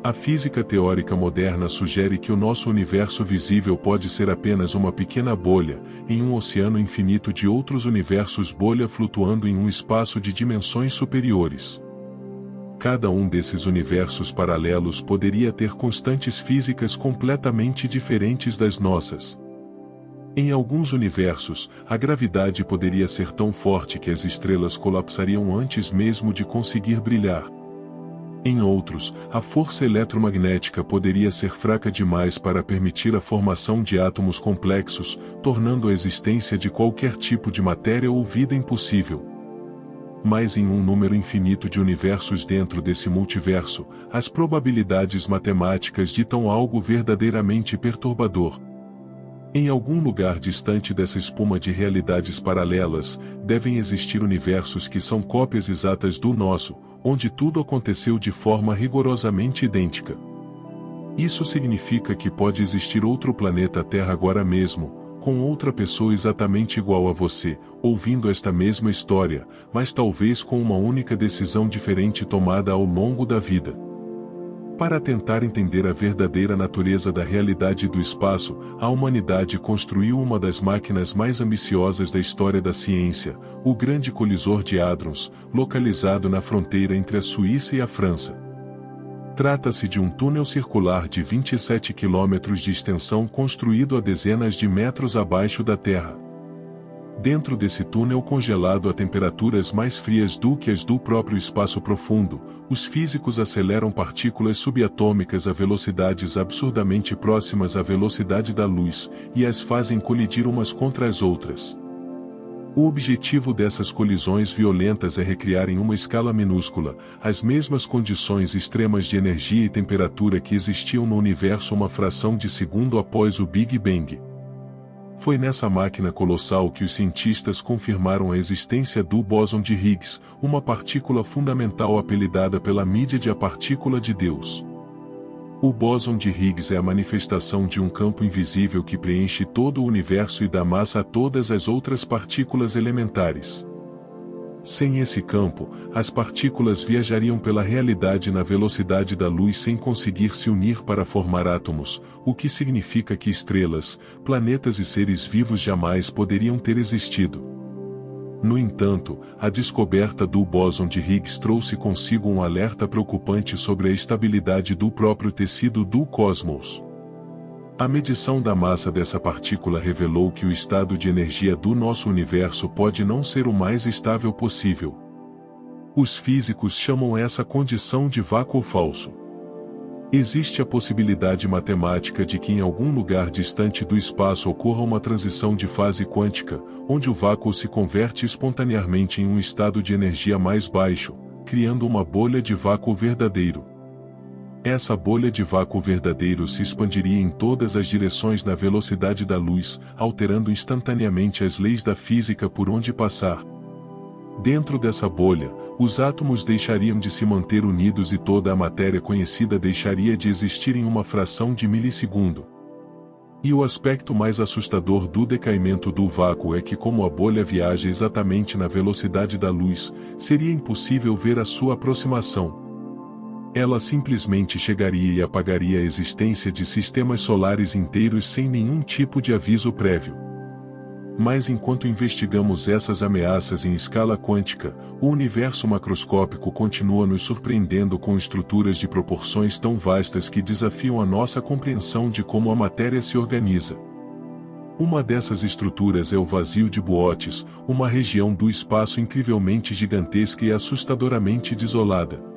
A física teórica moderna sugere que o nosso universo visível pode ser apenas uma pequena bolha, em um oceano infinito de outros universos bolha flutuando em um espaço de dimensões superiores. Cada um desses universos paralelos poderia ter constantes físicas completamente diferentes das nossas. Em alguns universos, a gravidade poderia ser tão forte que as estrelas colapsariam antes mesmo de conseguir brilhar. Em outros, a força eletromagnética poderia ser fraca demais para permitir a formação de átomos complexos, tornando a existência de qualquer tipo de matéria ou vida impossível. Mas em um número infinito de universos dentro desse multiverso, as probabilidades matemáticas ditam algo verdadeiramente perturbador. Em algum lugar distante dessa espuma de realidades paralelas, devem existir universos que são cópias exatas do nosso, onde tudo aconteceu de forma rigorosamente idêntica. Isso significa que pode existir outro planeta Terra agora mesmo, com outra pessoa exatamente igual a você, ouvindo esta mesma história, mas talvez com uma única decisão diferente tomada ao longo da vida. Para tentar entender a verdadeira natureza da realidade do espaço, a humanidade construiu uma das máquinas mais ambiciosas da história da ciência, o Grande Colisor de Hadrons, localizado na fronteira entre a Suíça e a França. Trata-se de um túnel circular de 27 quilômetros de extensão construído a dezenas de metros abaixo da Terra. Dentro desse túnel congelado a temperaturas mais frias do que as do próprio espaço profundo, os físicos aceleram partículas subatômicas a velocidades absurdamente próximas à velocidade da luz, e as fazem colidir umas contra as outras. O objetivo dessas colisões violentas é recriar em uma escala minúscula, as mesmas condições extremas de energia e temperatura que existiam no universo uma fração de segundo após o Big Bang. Foi nessa máquina colossal que os cientistas confirmaram a existência do bóson de Higgs, uma partícula fundamental apelidada pela mídia de a partícula de Deus. O bóson de Higgs é a manifestação de um campo invisível que preenche todo o universo e dá massa a todas as outras partículas elementares. Sem esse campo, as partículas viajariam pela realidade na velocidade da luz sem conseguir se unir para formar átomos, o que significa que estrelas, planetas e seres vivos jamais poderiam ter existido. No entanto, a descoberta do bóson de Higgs trouxe consigo um alerta preocupante sobre a estabilidade do próprio tecido do cosmos. A medição da massa dessa partícula revelou que o estado de energia do nosso universo pode não ser o mais estável possível. Os físicos chamam essa condição de vácuo falso. Existe a possibilidade matemática de que em algum lugar distante do espaço ocorra uma transição de fase quântica, onde o vácuo se converte espontaneamente em um estado de energia mais baixo, criando uma bolha de vácuo verdadeiro. Essa bolha de vácuo verdadeiro se expandiria em todas as direções na velocidade da luz, alterando instantaneamente as leis da física por onde passar. Dentro dessa bolha, os átomos deixariam de se manter unidos e toda a matéria conhecida deixaria de existir em uma fração de milissegundo. E o aspecto mais assustador do decaimento do vácuo é que, como a bolha viaja exatamente na velocidade da luz, seria impossível ver a sua aproximação. Ela simplesmente chegaria e apagaria a existência de sistemas solares inteiros sem nenhum tipo de aviso prévio. Mas enquanto investigamos essas ameaças em escala quântica, o universo macroscópico continua nos surpreendendo com estruturas de proporções tão vastas que desafiam a nossa compreensão de como a matéria se organiza. Uma dessas estruturas é o vazio de Boötes, uma região do espaço incrivelmente gigantesca e assustadoramente desolada.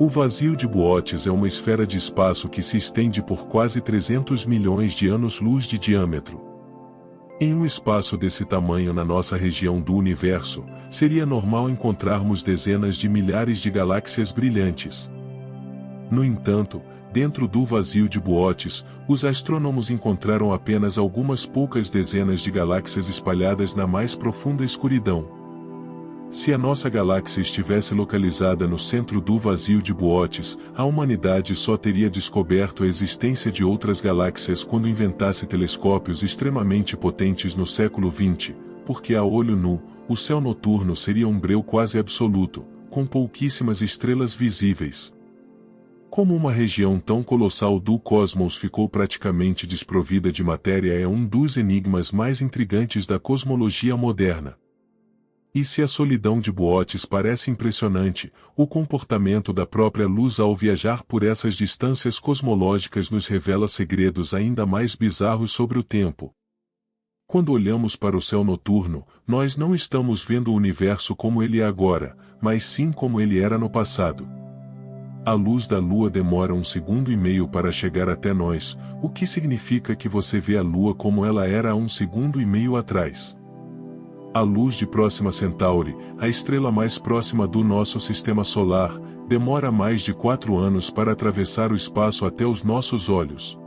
O vazio de Boötes é uma esfera de espaço que se estende por quase 300 milhões de anos-luz de diâmetro. Em um espaço desse tamanho na nossa região do universo, seria normal encontrarmos dezenas de milhares de galáxias brilhantes. No entanto, dentro do vazio de Boötes, os astrônomos encontraram apenas algumas poucas dezenas de galáxias espalhadas na mais profunda escuridão. Se a nossa galáxia estivesse localizada no centro do vazio de Boötes, a humanidade só teria descoberto a existência de outras galáxias quando inventasse telescópios extremamente potentes no século XX, porque a olho nu, o céu noturno seria um breu quase absoluto, com pouquíssimas estrelas visíveis. Como uma região tão colossal do cosmos ficou praticamente desprovida de matéria é um dos enigmas mais intrigantes da cosmologia moderna. E se a solidão de Boötes parece impressionante, o comportamento da própria luz ao viajar por essas distâncias cosmológicas nos revela segredos ainda mais bizarros sobre o tempo. Quando olhamos para o céu noturno, nós não estamos vendo o universo como ele é agora, mas sim como ele era no passado. A luz da Lua demora 1,5 segundos para chegar até nós, o que significa que você vê a Lua como ela era há 1,5 segundos atrás. A luz de Próxima Centauri, a estrela mais próxima do nosso sistema solar, demora mais de 4 anos para atravessar o espaço até os nossos olhos.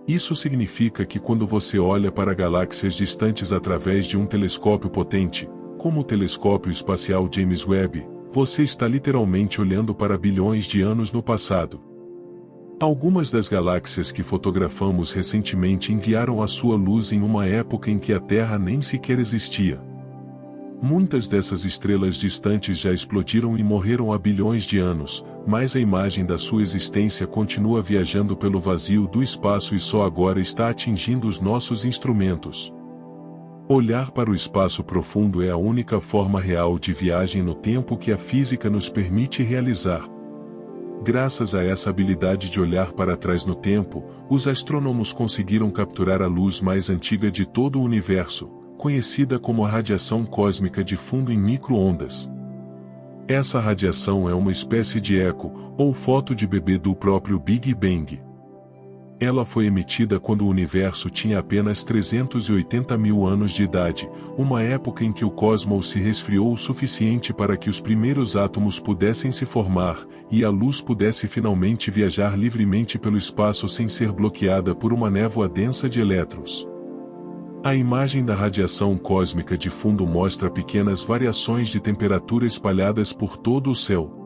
Isso significa que quando você olha para galáxias distantes através de um telescópio potente, como o telescópio espacial James Webb, você está literalmente olhando para bilhões de anos no passado. Algumas das galáxias que fotografamos recentemente enviaram a sua luz em uma época em que a Terra nem sequer existia. Muitas dessas estrelas distantes já explodiram e morreram há bilhões de anos, mas a imagem da sua existência continua viajando pelo vazio do espaço e só agora está atingindo os nossos instrumentos. Olhar para o espaço profundo é a única forma real de viagem no tempo que a física nos permite realizar. Graças a essa habilidade de olhar para trás no tempo, os astrônomos conseguiram capturar a luz mais antiga de todo o universo, conhecida como a radiação cósmica de fundo em micro-ondas. Essa radiação é uma espécie de eco, ou foto de bebê do próprio Big Bang. Ela foi emitida quando o universo tinha apenas 380 mil anos de idade, uma época em que o cosmos se resfriou o suficiente para que os primeiros átomos pudessem se formar, e a luz pudesse finalmente viajar livremente pelo espaço sem ser bloqueada por uma névoa densa de elétrons. A imagem da radiação cósmica de fundo mostra pequenas variações de temperatura espalhadas por todo o céu.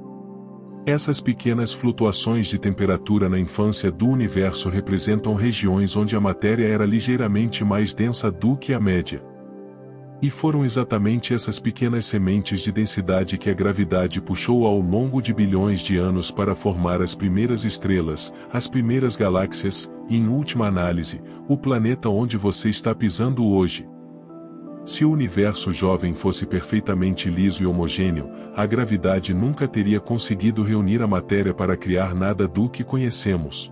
Essas pequenas flutuações de temperatura na infância do universo representam regiões onde a matéria era ligeiramente mais densa do que a média. E foram exatamente essas pequenas sementes de densidade que a gravidade puxou ao longo de bilhões de anos para formar as primeiras estrelas, as primeiras galáxias, e em última análise, o planeta onde você está pisando hoje. Se o universo jovem fosse perfeitamente liso e homogêneo, a gravidade nunca teria conseguido reunir a matéria para criar nada do que conhecemos.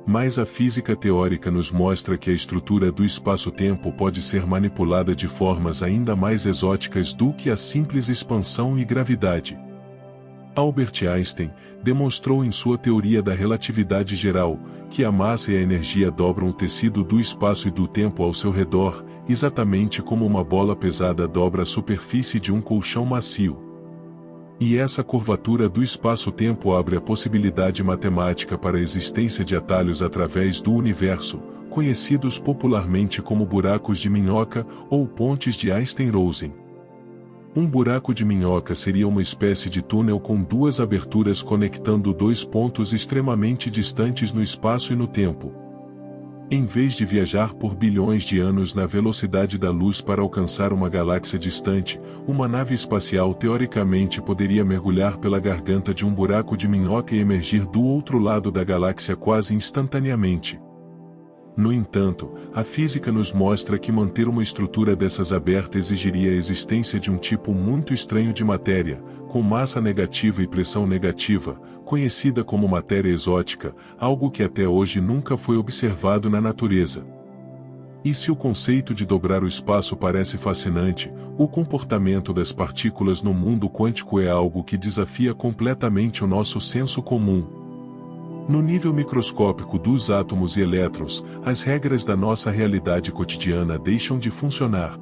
Mas a física teórica nos mostra que a estrutura do espaço-tempo pode ser manipulada de formas ainda mais exóticas do que a simples expansão e gravidade. Albert Einstein demonstrou em sua teoria da relatividade geral que a massa e a energia dobram o tecido do espaço e do tempo ao seu redor, exatamente como uma bola pesada dobra a superfície de um colchão macio. E essa curvatura do espaço-tempo abre a possibilidade matemática para a existência de atalhos através do universo, conhecidos popularmente como buracos de minhoca ou pontes de Einstein-Rosen. Um buraco de minhoca seria uma espécie de túnel com duas aberturas conectando dois pontos extremamente distantes no espaço e no tempo. Em vez de viajar por bilhões de anos na velocidade da luz para alcançar uma galáxia distante, uma nave espacial teoricamente poderia mergulhar pela garganta de um buraco de minhoca e emergir do outro lado da galáxia quase instantaneamente. No entanto, a física nos mostra que manter uma estrutura dessas aberta exigiria a existência de um tipo muito estranho de matéria, com massa negativa e pressão negativa, conhecida como matéria exótica, algo que até hoje nunca foi observado na natureza. E se o conceito de dobrar o espaço parece fascinante, o comportamento das partículas no mundo quântico é algo que desafia completamente o nosso senso comum. No nível microscópico dos átomos e elétrons, as regras da nossa realidade cotidiana deixam de funcionar.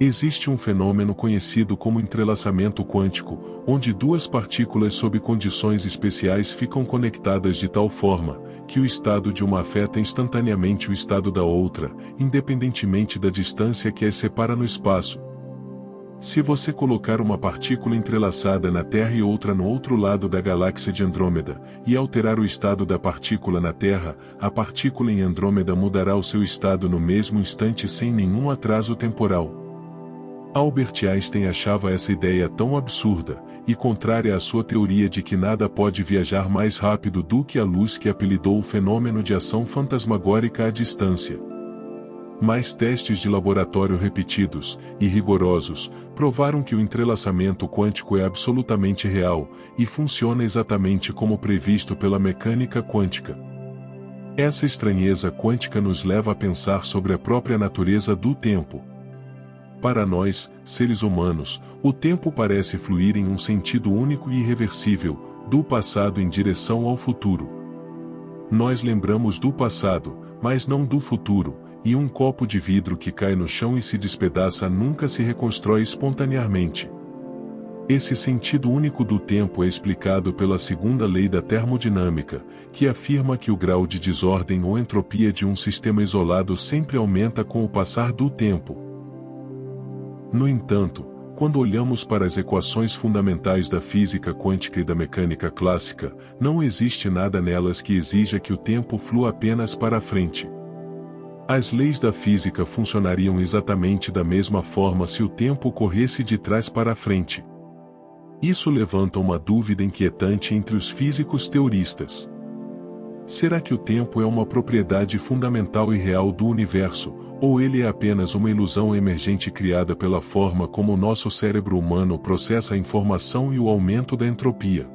Existe um fenômeno conhecido como entrelaçamento quântico, onde duas partículas sob condições especiais ficam conectadas de tal forma que o estado de uma afeta instantaneamente o estado da outra, independentemente da distância que as separa no espaço. Se você colocar uma partícula entrelaçada na Terra e outra no outro lado da galáxia de Andrômeda, e alterar o estado da partícula na Terra, a partícula em Andrômeda mudará o seu estado no mesmo instante sem nenhum atraso temporal. Albert Einstein achava essa ideia tão absurda, e contrária à sua teoria de que nada pode viajar mais rápido do que a luz, que apelidou o fenômeno de ação fantasmagórica à distância. Mais testes de laboratório repetidos e rigorosos provaram que o entrelaçamento quântico é absolutamente real e funciona exatamente como previsto pela mecânica quântica. Essa estranheza quântica nos leva a pensar sobre a própria natureza do tempo. Para nós, seres humanos, o tempo parece fluir em um sentido único e irreversível, do passado em direção ao futuro. Nós lembramos do passado, mas não do futuro, e um copo de vidro que cai no chão e se despedaça nunca se reconstrói espontaneamente. Esse sentido único do tempo é explicado pela segunda lei da termodinâmica, que afirma que o grau de desordem ou entropia de um sistema isolado sempre aumenta com o passar do tempo. No entanto, quando olhamos para as equações fundamentais da física quântica e da mecânica clássica, não existe nada nelas que exija que o tempo flua apenas para a frente. As leis da física funcionariam exatamente da mesma forma se o tempo corresse de trás para a frente. Isso levanta uma dúvida inquietante entre os físicos teoristas. Será que o tempo é uma propriedade fundamental e real do universo, ou ele é apenas uma ilusão emergente criada pela forma como o nosso cérebro humano processa a informação e o aumento da entropia?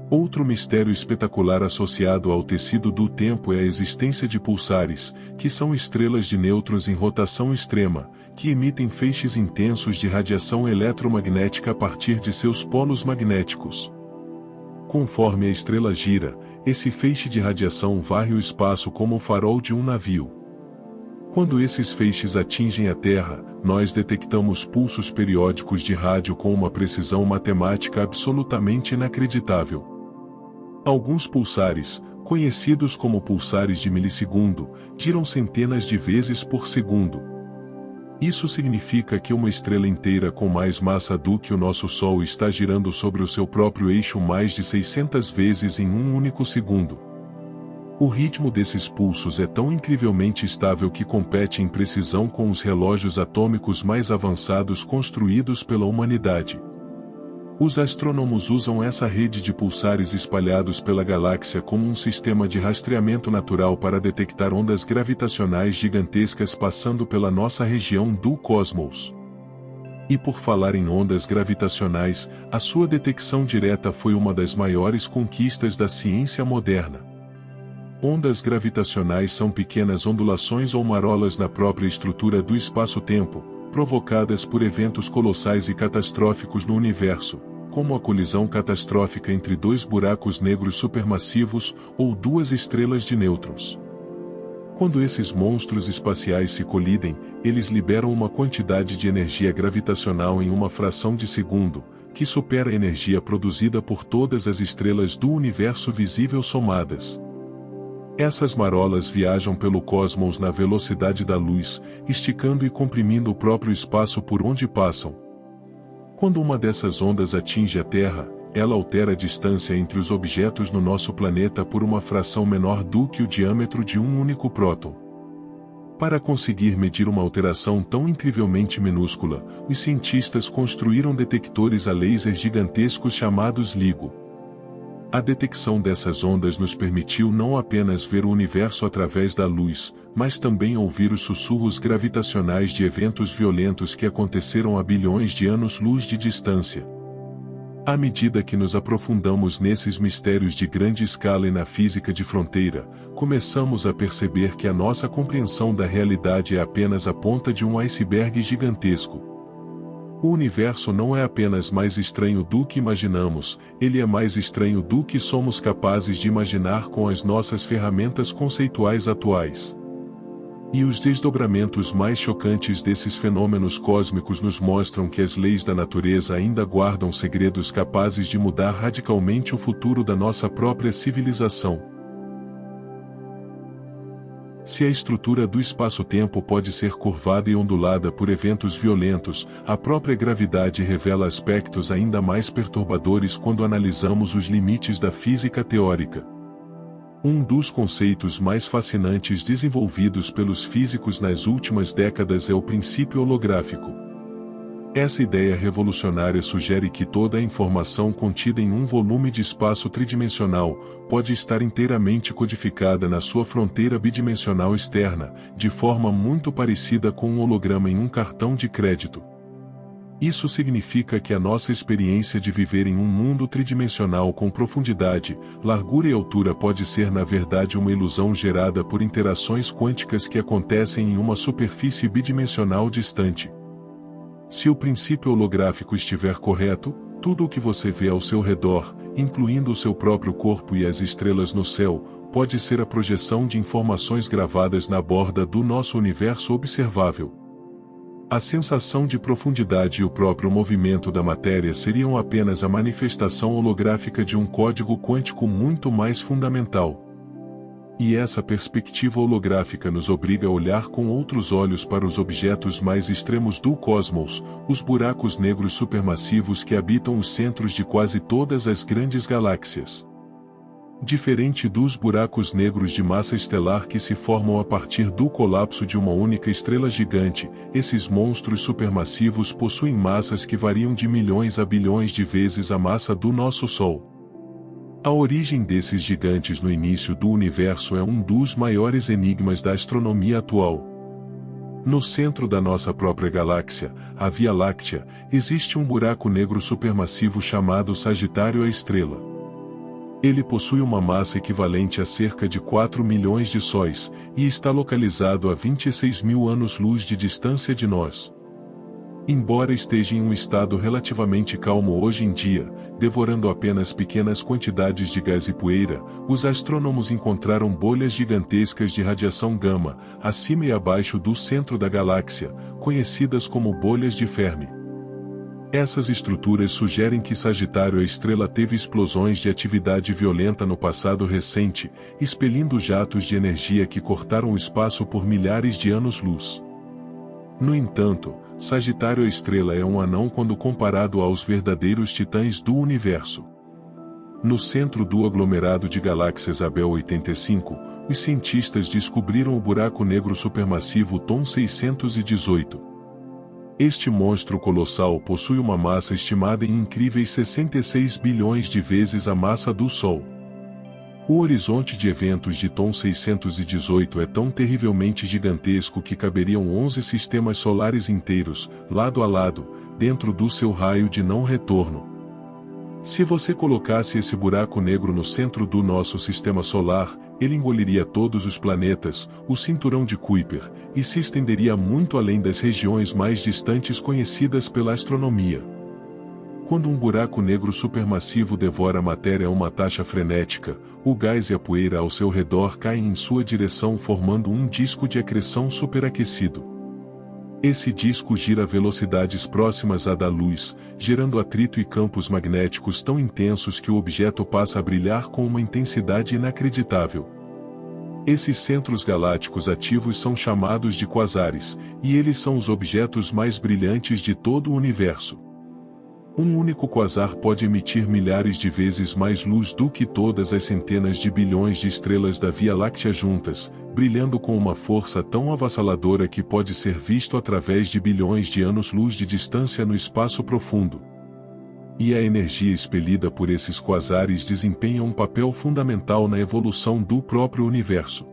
Outro mistério espetacular associado ao tecido do tempo é a existência de pulsares, que são estrelas de nêutrons em rotação extrema, que emitem feixes intensos de radiação eletromagnética a partir de seus polos magnéticos. Conforme a estrela gira, esse feixe de radiação varre o espaço como o farol de um navio. Quando esses feixes atingem a Terra, nós detectamos pulsos periódicos de rádio com uma precisão matemática absolutamente inacreditável. Alguns pulsares, conhecidos como pulsares de milissegundo, giram centenas de vezes por segundo. Isso significa que uma estrela inteira com mais massa do que o nosso Sol está girando sobre o seu próprio eixo mais de 600 vezes em um único segundo. O ritmo desses pulsos é tão incrivelmente estável que compete em precisão com os relógios atômicos mais avançados construídos pela humanidade. Os astrônomos usam essa rede de pulsares espalhados pela galáxia como um sistema de rastreamento natural para detectar ondas gravitacionais gigantescas passando pela nossa região do cosmos. E por falar em ondas gravitacionais, a sua detecção direta foi uma das maiores conquistas da ciência moderna. Ondas gravitacionais são pequenas ondulações ou marolas na própria estrutura do espaço-tempo, provocadas por eventos colossais e catastróficos no universo, como a colisão catastrófica entre dois buracos negros supermassivos ou duas estrelas de nêutrons. Quando esses monstros espaciais se colidem, eles liberam uma quantidade de energia gravitacional em uma fração de segundo, que supera a energia produzida por todas as estrelas do universo visível somadas. Essas marolas viajam pelo cosmos na velocidade da luz, esticando e comprimindo o próprio espaço por onde passam. Quando uma dessas ondas atinge a Terra, ela altera a distância entre os objetos no nosso planeta por uma fração menor do que o diâmetro de um único próton. Para conseguir medir uma alteração tão incrivelmente minúscula, os cientistas construíram detectores a laser gigantescos chamados LIGO. A detecção dessas ondas nos permitiu não apenas ver o universo através da luz, mas também ouvir os sussurros gravitacionais de eventos violentos que aconteceram a bilhões de anos-luz de distância. À medida que nos aprofundamos nesses mistérios de grande escala e na física de fronteira, começamos a perceber que a nossa compreensão da realidade é apenas a ponta de um iceberg gigantesco. O universo não é apenas mais estranho do que imaginamos, ele é mais estranho do que somos capazes de imaginar com as nossas ferramentas conceituais atuais. E os desdobramentos mais chocantes desses fenômenos cósmicos nos mostram que as leis da natureza ainda guardam segredos capazes de mudar radicalmente o futuro da nossa própria civilização. Se a estrutura do espaço-tempo pode ser curvada e ondulada por eventos violentos, a própria gravidade revela aspectos ainda mais perturbadores quando analisamos os limites da física teórica. Um dos conceitos mais fascinantes desenvolvidos pelos físicos nas últimas décadas é o princípio holográfico. Essa ideia revolucionária sugere que toda a informação contida em um volume de espaço tridimensional pode estar inteiramente codificada na sua fronteira bidimensional externa, de forma muito parecida com um holograma em um cartão de crédito. Isso significa que a nossa experiência de viver em um mundo tridimensional com profundidade, largura e altura pode ser na verdade uma ilusão gerada por interações quânticas que acontecem em uma superfície bidimensional distante. Se o princípio holográfico estiver correto, tudo o que você vê ao seu redor, incluindo o seu próprio corpo e as estrelas no céu, pode ser a projeção de informações gravadas na borda do nosso universo observável. A sensação de profundidade e o próprio movimento da matéria seriam apenas a manifestação holográfica de um código quântico muito mais fundamental. E essa perspectiva holográfica nos obriga a olhar com outros olhos para os objetos mais extremos do cosmos, os buracos negros supermassivos que habitam os centros de quase todas as grandes galáxias. Diferente dos buracos negros de massa estelar que se formam a partir do colapso de uma única estrela gigante, esses monstros supermassivos possuem massas que variam de milhões a bilhões de vezes a massa do nosso Sol. A origem desses gigantes no início do universo é um dos maiores enigmas da astronomia atual. No centro da nossa própria galáxia, a Via Láctea, existe um buraco negro supermassivo chamado Sagitário A Estrela. Ele possui uma massa equivalente a cerca de 4 milhões de sóis, e está localizado a 26 mil anos-luz de distância de nós. Embora esteja em um estado relativamente calmo hoje em dia, devorando apenas pequenas quantidades de gás e poeira, os astrônomos encontraram bolhas gigantescas de radiação gama, acima e abaixo do centro da galáxia, conhecidas como bolhas de Fermi. Essas estruturas sugerem que Sagitário A Estrela teve explosões de atividade violenta no passado recente, expelindo jatos de energia que cortaram o espaço por milhares de anos-luz. No entanto, Sagitário A Estrela é um anão quando comparado aos verdadeiros titãs do universo. No centro do aglomerado de galáxias Abell 85, os cientistas descobriram o buraco negro supermassivo TOM 618. Este monstro colossal possui uma massa estimada em incríveis 66 bilhões de vezes a massa do Sol. O horizonte de eventos de TOM 618 é tão terrivelmente gigantesco que caberiam 11 sistemas solares inteiros, lado a lado, dentro do seu raio de não retorno. Se você colocasse esse buraco negro no centro do nosso sistema solar, ele engoliria todos os planetas, o cinturão de Kuiper, e se estenderia muito além das regiões mais distantes conhecidas pela astronomia. Quando um buraco negro supermassivo devora a matéria a uma taxa frenética, o gás e a poeira ao seu redor caem em sua direção formando um disco de acreção superaquecido. Esse disco gira a velocidades próximas à da luz, gerando atrito e campos magnéticos tão intensos que o objeto passa a brilhar com uma intensidade inacreditável. Esses centros galácticos ativos são chamados de quasares, e eles são os objetos mais brilhantes de todo o universo. Um único quasar pode emitir milhares de vezes mais luz do que todas as centenas de bilhões de estrelas da Via Láctea juntas, brilhando com uma força tão avassaladora que pode ser visto através de bilhões de anos-luz de distância no espaço profundo. E a energia expelida por esses quasares desempenha um papel fundamental na evolução do próprio universo.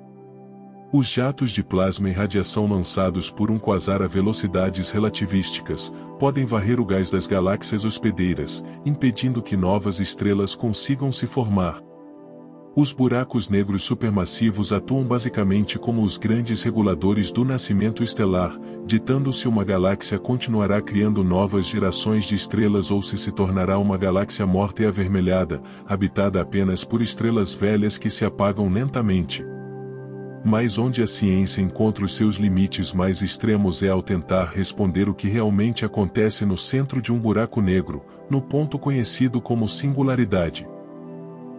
Os jatos de plasma e radiação lançados por um quasar a velocidades relativísticas podem varrer o gás das galáxias hospedeiras, impedindo que novas estrelas consigam se formar. Os buracos negros supermassivos atuam basicamente como os grandes reguladores do nascimento estelar, ditando se uma galáxia continuará criando novas gerações de estrelas ou se tornará uma galáxia morta e avermelhada, habitada apenas por estrelas velhas que se apagam lentamente. Mas onde a ciência encontra os seus limites mais extremos é ao tentar responder o que realmente acontece no centro de um buraco negro, no ponto conhecido como singularidade.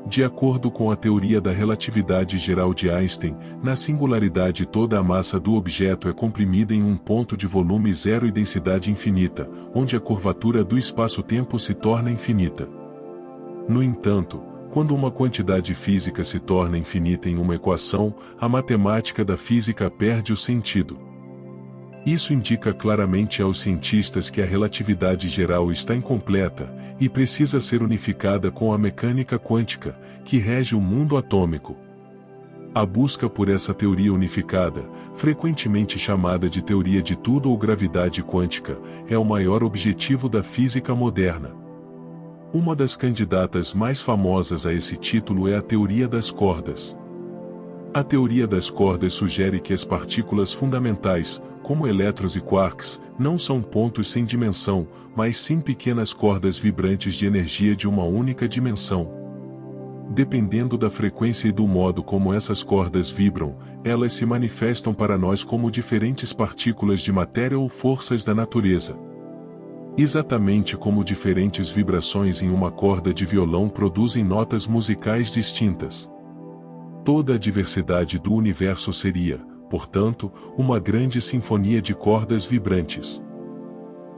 De acordo com a teoria da relatividade geral de Einstein, na singularidade toda a massa do objeto é comprimida em um ponto de volume zero e densidade infinita, onde a curvatura do espaço-tempo se torna infinita. No entanto, quando uma quantidade física se torna infinita em uma equação, a matemática da física perde o sentido. Isso indica claramente aos cientistas que a relatividade geral está incompleta, e precisa ser unificada com a mecânica quântica, que rege o mundo atômico. A busca por essa teoria unificada, frequentemente chamada de teoria de tudo ou gravidade quântica, é o maior objetivo da física moderna. Uma das candidatas mais famosas a esse título é a teoria das cordas. A teoria das cordas sugere que as partículas fundamentais, como elétrons e quarks, não são pontos sem dimensão, mas sim pequenas cordas vibrantes de energia de uma única dimensão. Dependendo da frequência e do modo como essas cordas vibram, elas se manifestam para nós como diferentes partículas de matéria ou forças da natureza. Exatamente como diferentes vibrações em uma corda de violão produzem notas musicais distintas. Toda a diversidade do universo seria, portanto, uma grande sinfonia de cordas vibrantes.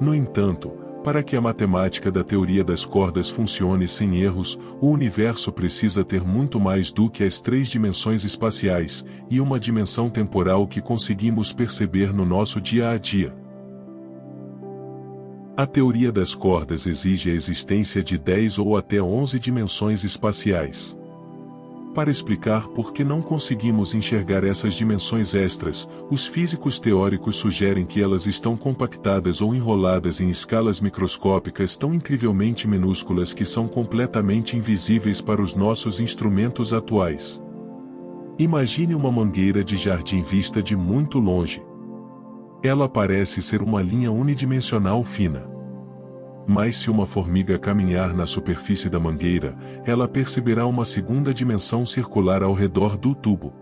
No entanto, para que a matemática da teoria das cordas funcione sem erros, o universo precisa ter muito mais do que as 3 dimensões espaciais, e uma dimensão temporal que conseguimos perceber no nosso dia a dia. A teoria das cordas exige a existência de 10 ou até 11 dimensões espaciais. Para explicar por que não conseguimos enxergar essas dimensões extras, os físicos teóricos sugerem que elas estão compactadas ou enroladas em escalas microscópicas tão incrivelmente minúsculas que são completamente invisíveis para os nossos instrumentos atuais. Imagine uma mangueira de jardim vista de muito longe. Ela parece ser uma linha unidimensional fina. Mas se uma formiga caminhar na superfície da mangueira, ela perceberá uma segunda dimensão circular ao redor do tubo.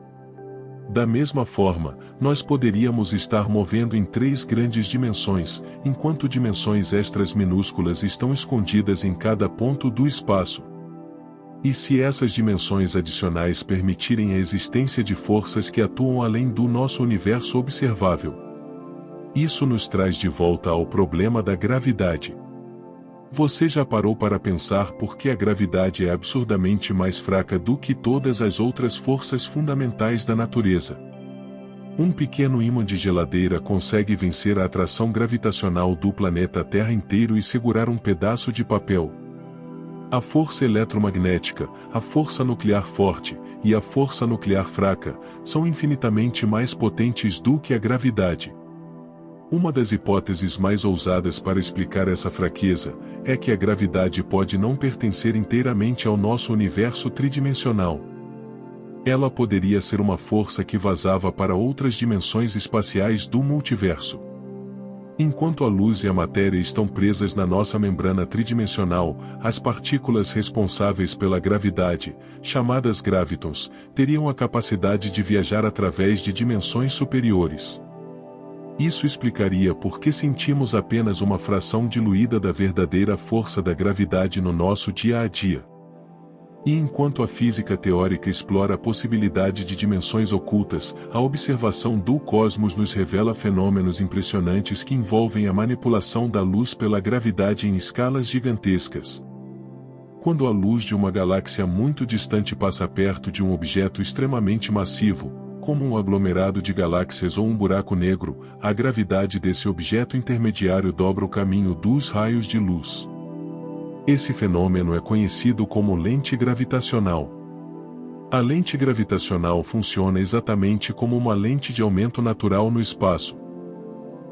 Da mesma forma, nós poderíamos estar movendo em 3 grandes dimensões, enquanto dimensões extras minúsculas estão escondidas em cada ponto do espaço. E se essas dimensões adicionais permitirem a existência de forças que atuam além do nosso universo observável? Isso nos traz de volta ao problema da gravidade. Você já parou para pensar por que a gravidade é absurdamente mais fraca do que todas as outras forças fundamentais da natureza? Um pequeno ímã de geladeira consegue vencer a atração gravitacional do planeta Terra inteiro e segurar um pedaço de papel. A força eletromagnética, a força nuclear forte e a força nuclear fraca são infinitamente mais potentes do que a gravidade. Uma das hipóteses mais ousadas para explicar essa fraqueza é que a gravidade pode não pertencer inteiramente ao nosso universo tridimensional. Ela poderia ser uma força que vazava para outras dimensões espaciais do multiverso. Enquanto a luz e a matéria estão presas na nossa membrana tridimensional, as partículas responsáveis pela gravidade, chamadas gravitons, teriam a capacidade de viajar através de dimensões superiores. Isso explicaria por que sentimos apenas uma fração diluída da verdadeira força da gravidade no nosso dia a dia. E enquanto a física teórica explora a possibilidade de dimensões ocultas, a observação do cosmos nos revela fenômenos impressionantes que envolvem a manipulação da luz pela gravidade em escalas gigantescas. Quando a luz de uma galáxia muito distante passa perto de um objeto extremamente massivo, como um aglomerado de galáxias ou um buraco negro, a gravidade desse objeto intermediário dobra o caminho dos raios de luz. Esse fenômeno é conhecido como lente gravitacional. A lente gravitacional funciona exatamente como uma lente de aumento natural no espaço.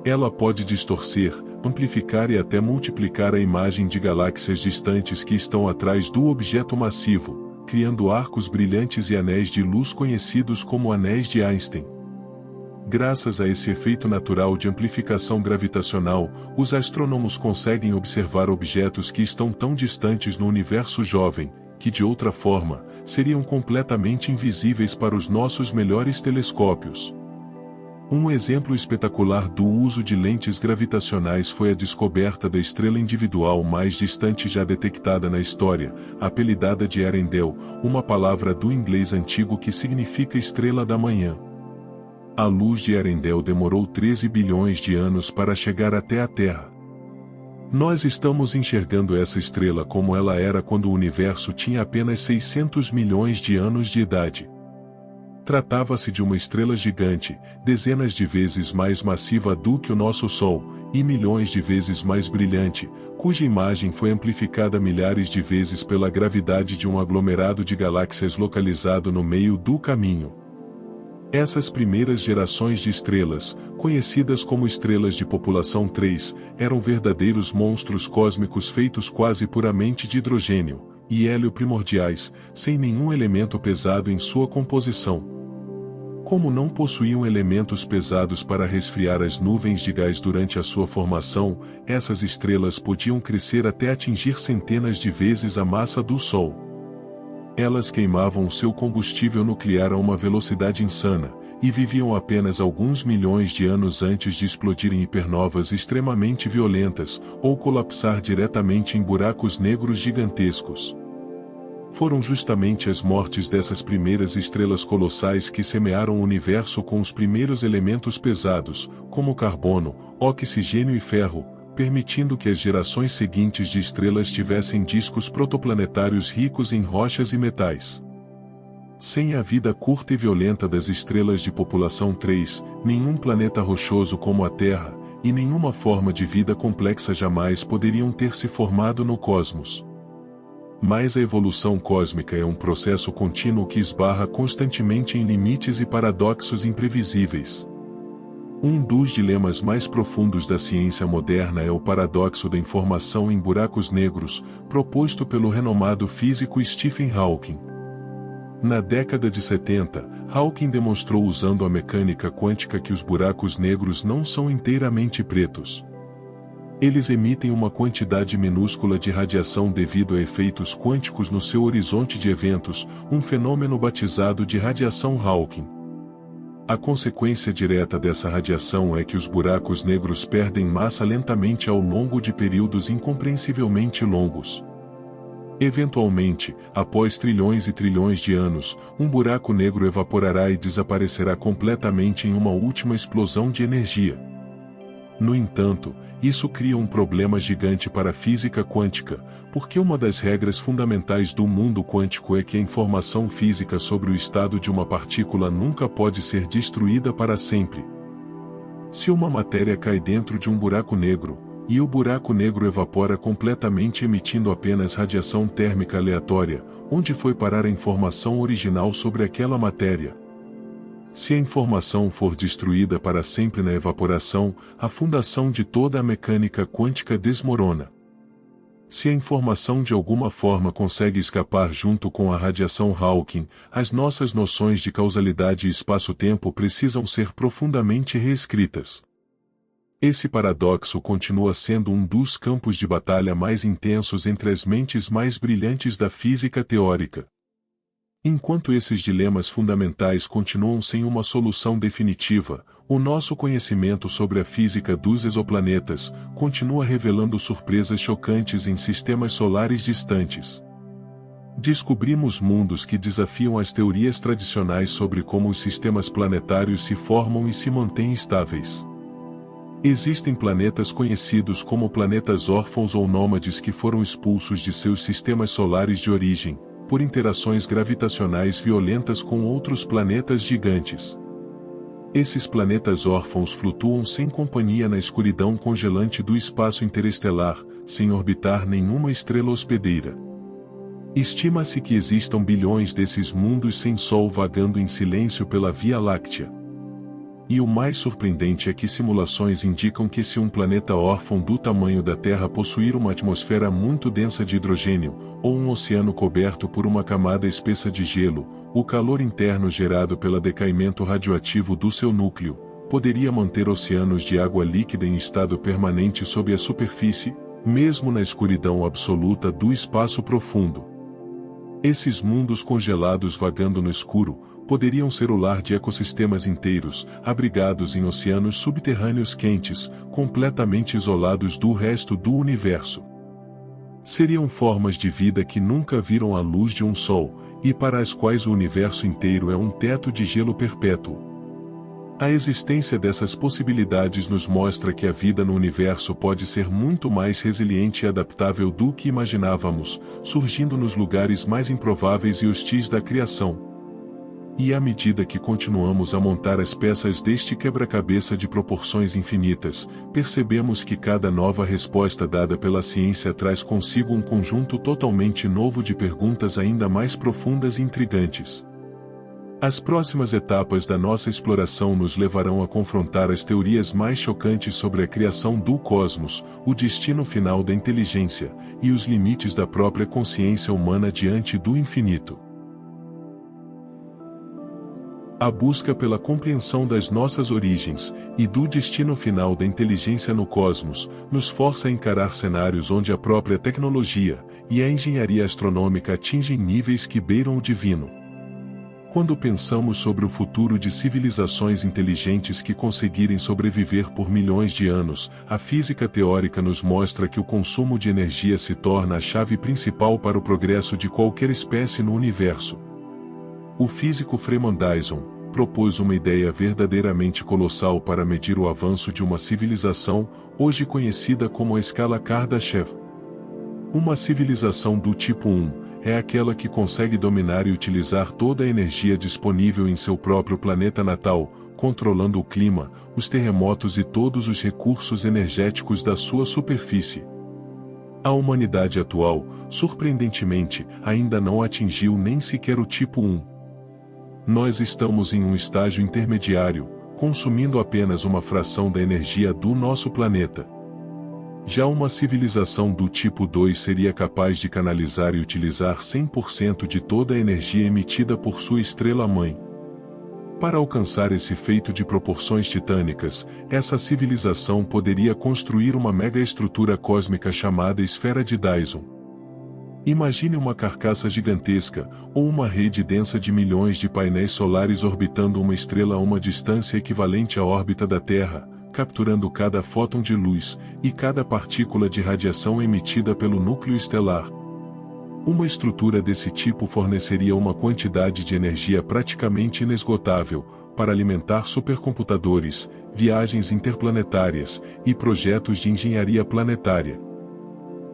Ela pode distorcer, amplificar e até multiplicar a imagem de galáxias distantes que estão atrás do objeto massivo, criando arcos brilhantes e anéis de luz conhecidos como anéis de Einstein. Graças a esse efeito natural de amplificação gravitacional, os astrônomos conseguem observar objetos que estão tão distantes no universo jovem, que de outra forma, seriam completamente invisíveis para os nossos melhores telescópios. Um exemplo espetacular do uso de lentes gravitacionais foi a descoberta da estrela individual mais distante já detectada na história, apelidada de Earendel, uma palavra do inglês antigo que significa estrela da manhã. A luz de Earendel demorou 13 bilhões de anos para chegar até a Terra. Nós estamos enxergando essa estrela como ela era quando o universo tinha apenas 600 milhões de anos de idade. Tratava-se de uma estrela gigante, dezenas de vezes mais massiva do que o nosso Sol, e milhões de vezes mais brilhante, cuja imagem foi amplificada milhares de vezes pela gravidade de um aglomerado de galáxias localizado no meio do caminho. Essas primeiras gerações de estrelas, conhecidas como estrelas de população 3, eram verdadeiros monstros cósmicos feitos quase puramente de hidrogênio e hélio primordiais, sem nenhum elemento pesado em sua composição. Como não possuíam elementos pesados para resfriar as nuvens de gás durante a sua formação, essas estrelas podiam crescer até atingir centenas de vezes a massa do Sol. Elas queimavam o seu combustível nuclear a uma velocidade insana, e viviam apenas alguns milhões de anos antes de explodir em hipernovas extremamente violentas, ou colapsar diretamente em buracos negros gigantescos. Foram justamente as mortes dessas primeiras estrelas colossais que semearam o universo com os primeiros elementos pesados, como carbono, oxigênio e ferro, permitindo que as gerações seguintes de estrelas tivessem discos protoplanetários ricos em rochas e metais. Sem a vida curta e violenta das estrelas de população 3, nenhum planeta rochoso como a Terra, e nenhuma forma de vida complexa jamais poderiam ter se formado no cosmos. Mas a evolução cósmica é um processo contínuo que esbarra constantemente em limites e paradoxos imprevisíveis. Um dos dilemas mais profundos da ciência moderna é o paradoxo da informação em buracos negros, proposto pelo renomado físico Stephen Hawking. Na década de 70, Hawking demonstrou usando a mecânica quântica que os buracos negros não são inteiramente pretos. Eles emitem uma quantidade minúscula de radiação devido a efeitos quânticos no seu horizonte de eventos, um fenômeno batizado de radiação Hawking. A consequência direta dessa radiação é que os buracos negros perdem massa lentamente ao longo de períodos incompreensivelmente longos. Eventualmente, após trilhões e trilhões de anos, um buraco negro evaporará e desaparecerá completamente em uma última explosão de energia. No entanto, isso cria um problema gigante para a física quântica, porque uma das regras fundamentais do mundo quântico é que a informação física sobre o estado de uma partícula nunca pode ser destruída para sempre. Se uma matéria cai dentro de um buraco negro, e o buraco negro evapora completamente emitindo apenas radiação térmica aleatória, onde foi parar a informação original sobre aquela matéria? Se a informação for destruída para sempre na evaporação, a fundação de toda a mecânica quântica desmorona. Se a informação de alguma forma consegue escapar junto com a radiação Hawking, as nossas noções de causalidade e espaço-tempo precisam ser profundamente reescritas. Esse paradoxo continua sendo um dos campos de batalha mais intensos entre as mentes mais brilhantes da física teórica. Enquanto esses dilemas fundamentais continuam sem uma solução definitiva, o nosso conhecimento sobre a física dos exoplanetas continua revelando surpresas chocantes em sistemas solares distantes. Descobrimos mundos que desafiam as teorias tradicionais sobre como os sistemas planetários se formam e se mantêm estáveis. Existem planetas conhecidos como planetas órfãos ou nômades que foram expulsos de seus sistemas solares de origem, por interações gravitacionais violentas com outros planetas gigantes. Esses planetas órfãos flutuam sem companhia na escuridão congelante do espaço interestelar, sem orbitar nenhuma estrela hospedeira. Estima-se que existam bilhões desses mundos sem Sol vagando em silêncio pela Via Láctea. E o mais surpreendente é que simulações indicam que se um planeta órfão do tamanho da Terra possuir uma atmosfera muito densa de hidrogênio, ou um oceano coberto por uma camada espessa de gelo, o calor interno gerado pelo decaimento radioativo do seu núcleo, poderia manter oceanos de água líquida em estado permanente sob a superfície, mesmo na escuridão absoluta do espaço profundo. Esses mundos congelados vagando no escuro, poderiam ser o lar de ecossistemas inteiros, abrigados em oceanos subterrâneos quentes, completamente isolados do resto do universo. Seriam formas de vida que nunca viram a luz de um sol, e para as quais o universo inteiro é um teto de gelo perpétuo. A existência dessas possibilidades nos mostra que a vida no universo pode ser muito mais resiliente e adaptável do que imaginávamos, surgindo nos lugares mais improváveis e hostis da criação. E à medida que continuamos a montar as peças deste quebra-cabeça de proporções infinitas, percebemos que cada nova resposta dada pela ciência traz consigo um conjunto totalmente novo de perguntas ainda mais profundas e intrigantes. As próximas etapas da nossa exploração nos levarão a confrontar as teorias mais chocantes sobre a criação do cosmos, o destino final da inteligência, e os limites da própria consciência humana diante do infinito. A busca pela compreensão das nossas origens, e do destino final da inteligência no cosmos, nos força a encarar cenários onde a própria tecnologia, e a engenharia astronômica atingem níveis que beiram o divino. Quando pensamos sobre o futuro de civilizações inteligentes que conseguirem sobreviver por milhões de anos, a física teórica nos mostra que o consumo de energia se torna a chave principal para o progresso de qualquer espécie no universo. O físico Freeman Dyson propôs uma ideia verdadeiramente colossal para medir o avanço de uma civilização, hoje conhecida como a escala Kardashev. Uma civilização do tipo 1 é aquela que consegue dominar e utilizar toda a energia disponível em seu próprio planeta natal, controlando o clima, os terremotos e todos os recursos energéticos da sua superfície. A humanidade atual, surpreendentemente, ainda não atingiu nem sequer o tipo 1. Nós estamos em um estágio intermediário, consumindo apenas uma fração da energia do nosso planeta. Já uma civilização do tipo 2 seria capaz de canalizar e utilizar 100% de toda a energia emitida por sua estrela-mãe. Para alcançar esse feito de proporções titânicas, essa civilização poderia construir uma mega-estrutura cósmica chamada Esfera de Dyson. Imagine uma carcaça gigantesca, ou uma rede densa de milhões de painéis solares orbitando uma estrela a uma distância equivalente à órbita da Terra, capturando cada fóton de luz, e cada partícula de radiação emitida pelo núcleo estelar. Uma estrutura desse tipo forneceria uma quantidade de energia praticamente inesgotável, para alimentar supercomputadores, viagens interplanetárias, e projetos de engenharia planetária.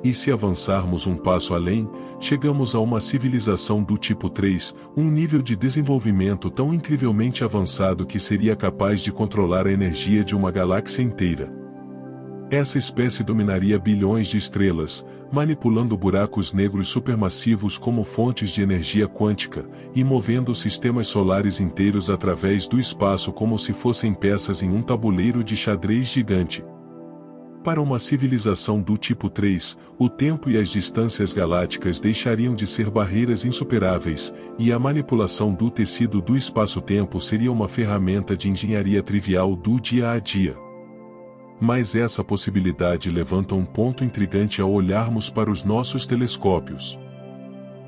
E se avançarmos um passo além, chegamos a uma civilização do tipo 3, um nível de desenvolvimento tão incrivelmente avançado que seria capaz de controlar a energia de uma galáxia inteira. Essa espécie dominaria bilhões de estrelas, manipulando buracos negros supermassivos como fontes de energia quântica, e movendo sistemas solares inteiros através do espaço como se fossem peças em um tabuleiro de xadrez gigante. Para uma civilização do tipo 3, o tempo e as distâncias galácticas deixariam de ser barreiras insuperáveis, e a manipulação do tecido do espaço-tempo seria uma ferramenta de engenharia trivial do dia a dia. Mas essa possibilidade levanta um ponto intrigante ao olharmos para os nossos telescópios.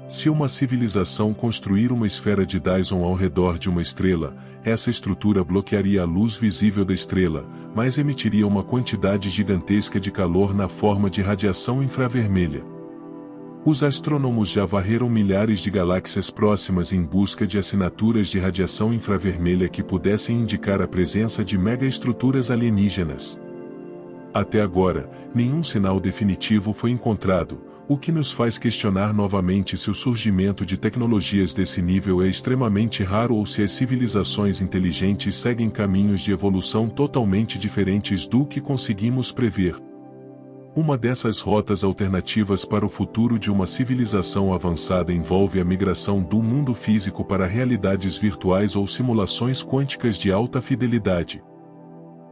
Se uma civilização construir uma esfera de Dyson ao redor de uma estrela, essa estrutura bloquearia a luz visível da estrela, mas emitiria uma quantidade gigantesca de calor na forma de radiação infravermelha. Os astrônomos já varreram milhares de galáxias próximas em busca de assinaturas de radiação infravermelha que pudessem indicar a presença de megaestruturas alienígenas. Até agora, nenhum sinal definitivo foi encontrado, o que nos faz questionar novamente se o surgimento de tecnologias desse nível é extremamente raro ou se as civilizações inteligentes seguem caminhos de evolução totalmente diferentes do que conseguimos prever. Uma dessas rotas alternativas para o futuro de uma civilização avançada envolve a migração do mundo físico para realidades virtuais ou simulações quânticas de alta fidelidade.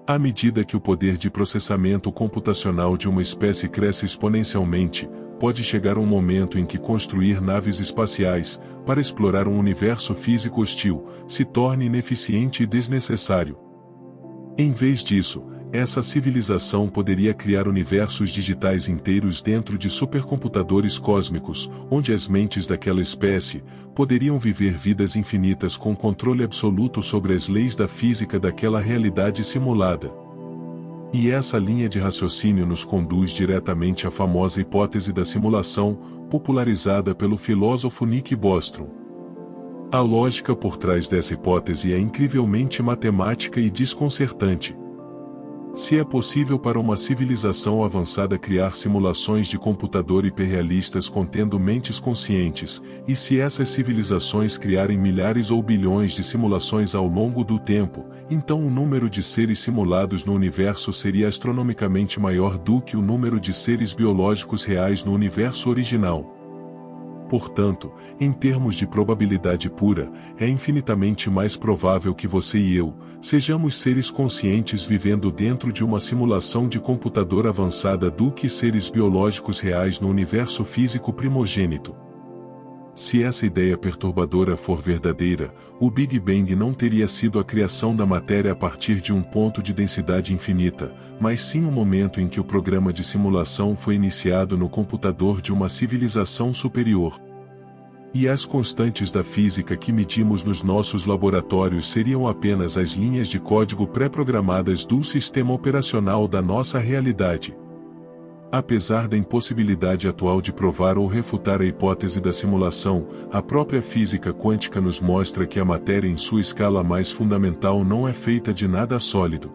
À medida que o poder de processamento computacional de uma espécie cresce exponencialmente, pode chegar um momento em que construir naves espaciais, para explorar um universo físico hostil, se torne ineficiente e desnecessário. Em vez disso, essa civilização poderia criar universos digitais inteiros dentro de supercomputadores cósmicos, onde as mentes daquela espécie poderiam viver vidas infinitas com controle absoluto sobre as leis da física daquela realidade simulada. E essa linha de raciocínio nos conduz diretamente à famosa hipótese da simulação, popularizada pelo filósofo Nick Bostrom. A lógica por trás dessa hipótese é incrivelmente matemática e desconcertante. Se é possível para uma civilização avançada criar simulações de computador hiperrealistas contendo mentes conscientes, e se essas civilizações criarem milhares ou bilhões de simulações ao longo do tempo, então o número de seres simulados no universo seria astronomicamente maior do que o número de seres biológicos reais no universo original. Portanto, em termos de probabilidade pura, é infinitamente mais provável que você e eu sejamos seres conscientes vivendo dentro de uma simulação de computador avançada do que seres biológicos reais no universo físico primogênito. Se essa ideia perturbadora for verdadeira, o Big Bang não teria sido a criação da matéria a partir de um ponto de densidade infinita, mas sim o momento em que o programa de simulação foi iniciado no computador de uma civilização superior. E as constantes da física que medimos nos nossos laboratórios seriam apenas as linhas de código pré-programadas do sistema operacional da nossa realidade. Apesar da impossibilidade atual de provar ou refutar a hipótese da simulação, a própria física quântica nos mostra que a matéria em sua escala mais fundamental não é feita de nada sólido.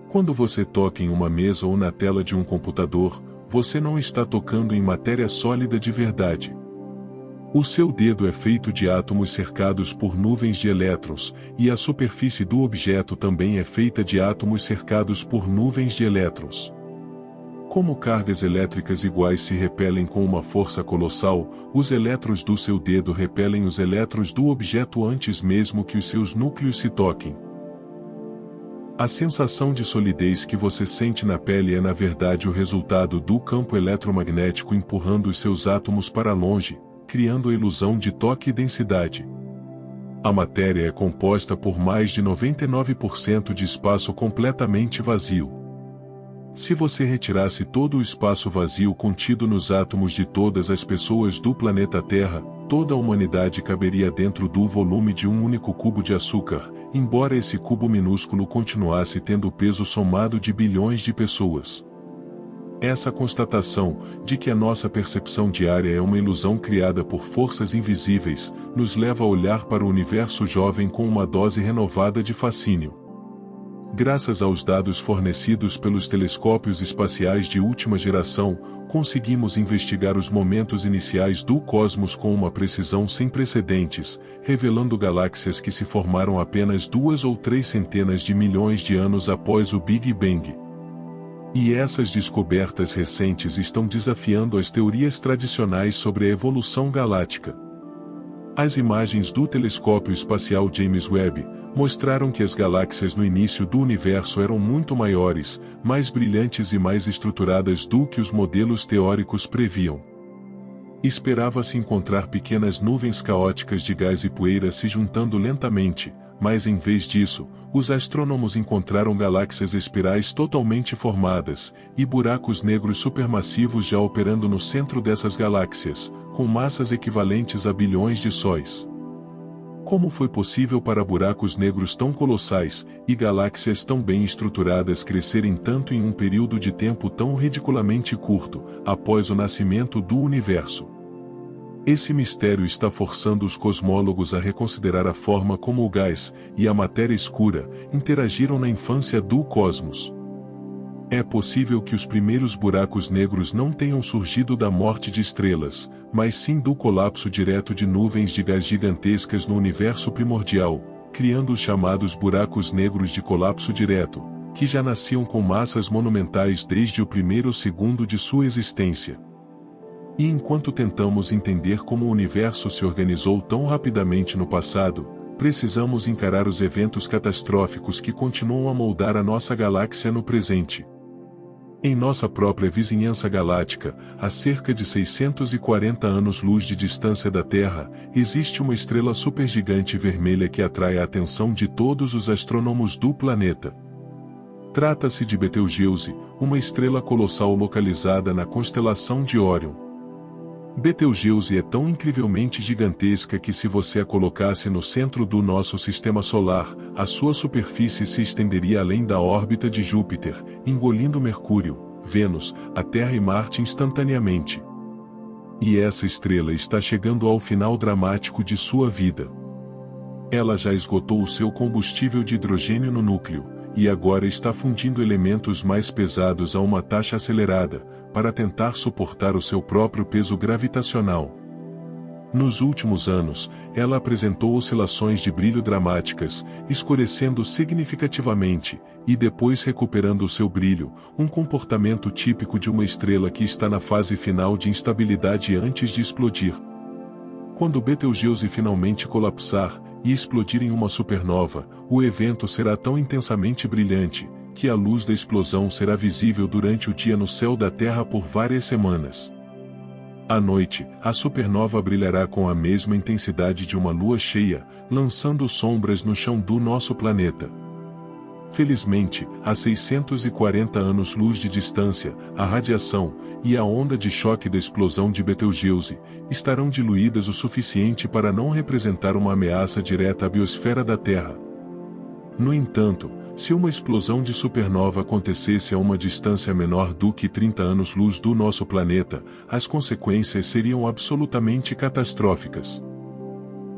Quando você toca em uma mesa ou na tela de um computador, você não está tocando em matéria sólida de verdade. O seu dedo é feito de átomos cercados por nuvens de elétrons, e a superfície do objeto também é feita de átomos cercados por nuvens de elétrons. Como cargas elétricas iguais se repelem com uma força colossal, os elétrons do seu dedo repelem os elétrons do objeto antes mesmo que os seus núcleos se toquem. A sensação de solidez que você sente na pele é na verdade o resultado do campo eletromagnético empurrando os seus átomos para longe, criando a ilusão de toque e densidade. A matéria é composta por mais de 99% de espaço completamente vazio. Se você retirasse todo o espaço vazio contido nos átomos de todas as pessoas do planeta Terra, toda a humanidade caberia dentro do volume de um único cubo de açúcar, embora esse cubo minúsculo continuasse tendo o peso somado de bilhões de pessoas. Essa constatação, de que a nossa percepção diária é uma ilusão criada por forças invisíveis, nos leva a olhar para o universo jovem com uma dose renovada de fascínio. Graças aos dados fornecidos pelos telescópios espaciais de última geração, conseguimos investigar os momentos iniciais do cosmos com uma precisão sem precedentes, revelando galáxias que se formaram apenas 2 ou 3 centenas de milhões de anos após o Big Bang. E essas descobertas recentes estão desafiando as teorias tradicionais sobre a evolução galáctica. As imagens do telescópio espacial James Webb mostraram que as galáxias no início do universo eram muito maiores, mais brilhantes e mais estruturadas do que os modelos teóricos previam. Esperava-se encontrar pequenas nuvens caóticas de gás e poeira se juntando lentamente, mas em vez disso, os astrônomos encontraram galáxias espirais totalmente formadas, e buracos negros supermassivos já operando no centro dessas galáxias, com massas equivalentes a bilhões de sóis. Como foi possível para buracos negros tão colossais, e galáxias tão bem estruturadas crescerem tanto em um período de tempo tão ridiculamente curto, após o nascimento do universo? Esse mistério está forçando os cosmólogos a reconsiderar a forma como o gás e a matéria escura interagiram na infância do cosmos. É possível que os primeiros buracos negros não tenham surgido da morte de estrelas, mas sim do colapso direto de nuvens de gás gigantescas no universo primordial, criando os chamados buracos negros de colapso direto, que já nasciam com massas monumentais desde o primeiro segundo de sua existência. E enquanto tentamos entender como o universo se organizou tão rapidamente no passado, precisamos encarar os eventos catastróficos que continuam a moldar a nossa galáxia no presente. Em nossa própria vizinhança galáctica, a cerca de 640 anos-luz de distância da Terra, existe uma estrela supergigante vermelha que atrai a atenção de todos os astrônomos do planeta. Trata-se de Betelgeuse, uma estrela colossal localizada na constelação de Órion. Betelgeuse é tão incrivelmente gigantesca que se você a colocasse no centro do nosso sistema solar, a sua superfície se estenderia além da órbita de Júpiter, engolindo Mercúrio, Vênus, a Terra e Marte instantaneamente. E essa estrela está chegando ao final dramático de sua vida. Ela já esgotou o seu combustível de hidrogênio no núcleo, e agora está fundindo elementos mais pesados a uma taxa acelerada, para tentar suportar o seu próprio peso gravitacional. Nos últimos anos, ela apresentou oscilações de brilho dramáticas, escurecendo significativamente, e depois recuperando o seu brilho, um comportamento típico de uma estrela que está na fase final de instabilidade antes de explodir. Quando Betelgeuse finalmente colapsar, e explodir em uma supernova, o evento será tão intensamente brilhante, que a luz da explosão será visível durante o dia no céu da Terra por várias semanas. À noite, a supernova brilhará com a mesma intensidade de uma lua cheia, lançando sombras no chão do nosso planeta. Felizmente, a 640 anos-luz de distância, a radiação e a onda de choque da explosão de Betelgeuse estarão diluídas o suficiente para não representar uma ameaça direta à biosfera da Terra. No entanto, se uma explosão de supernova acontecesse a uma distância menor do que 30 anos-luz do nosso planeta, as consequências seriam absolutamente catastróficas.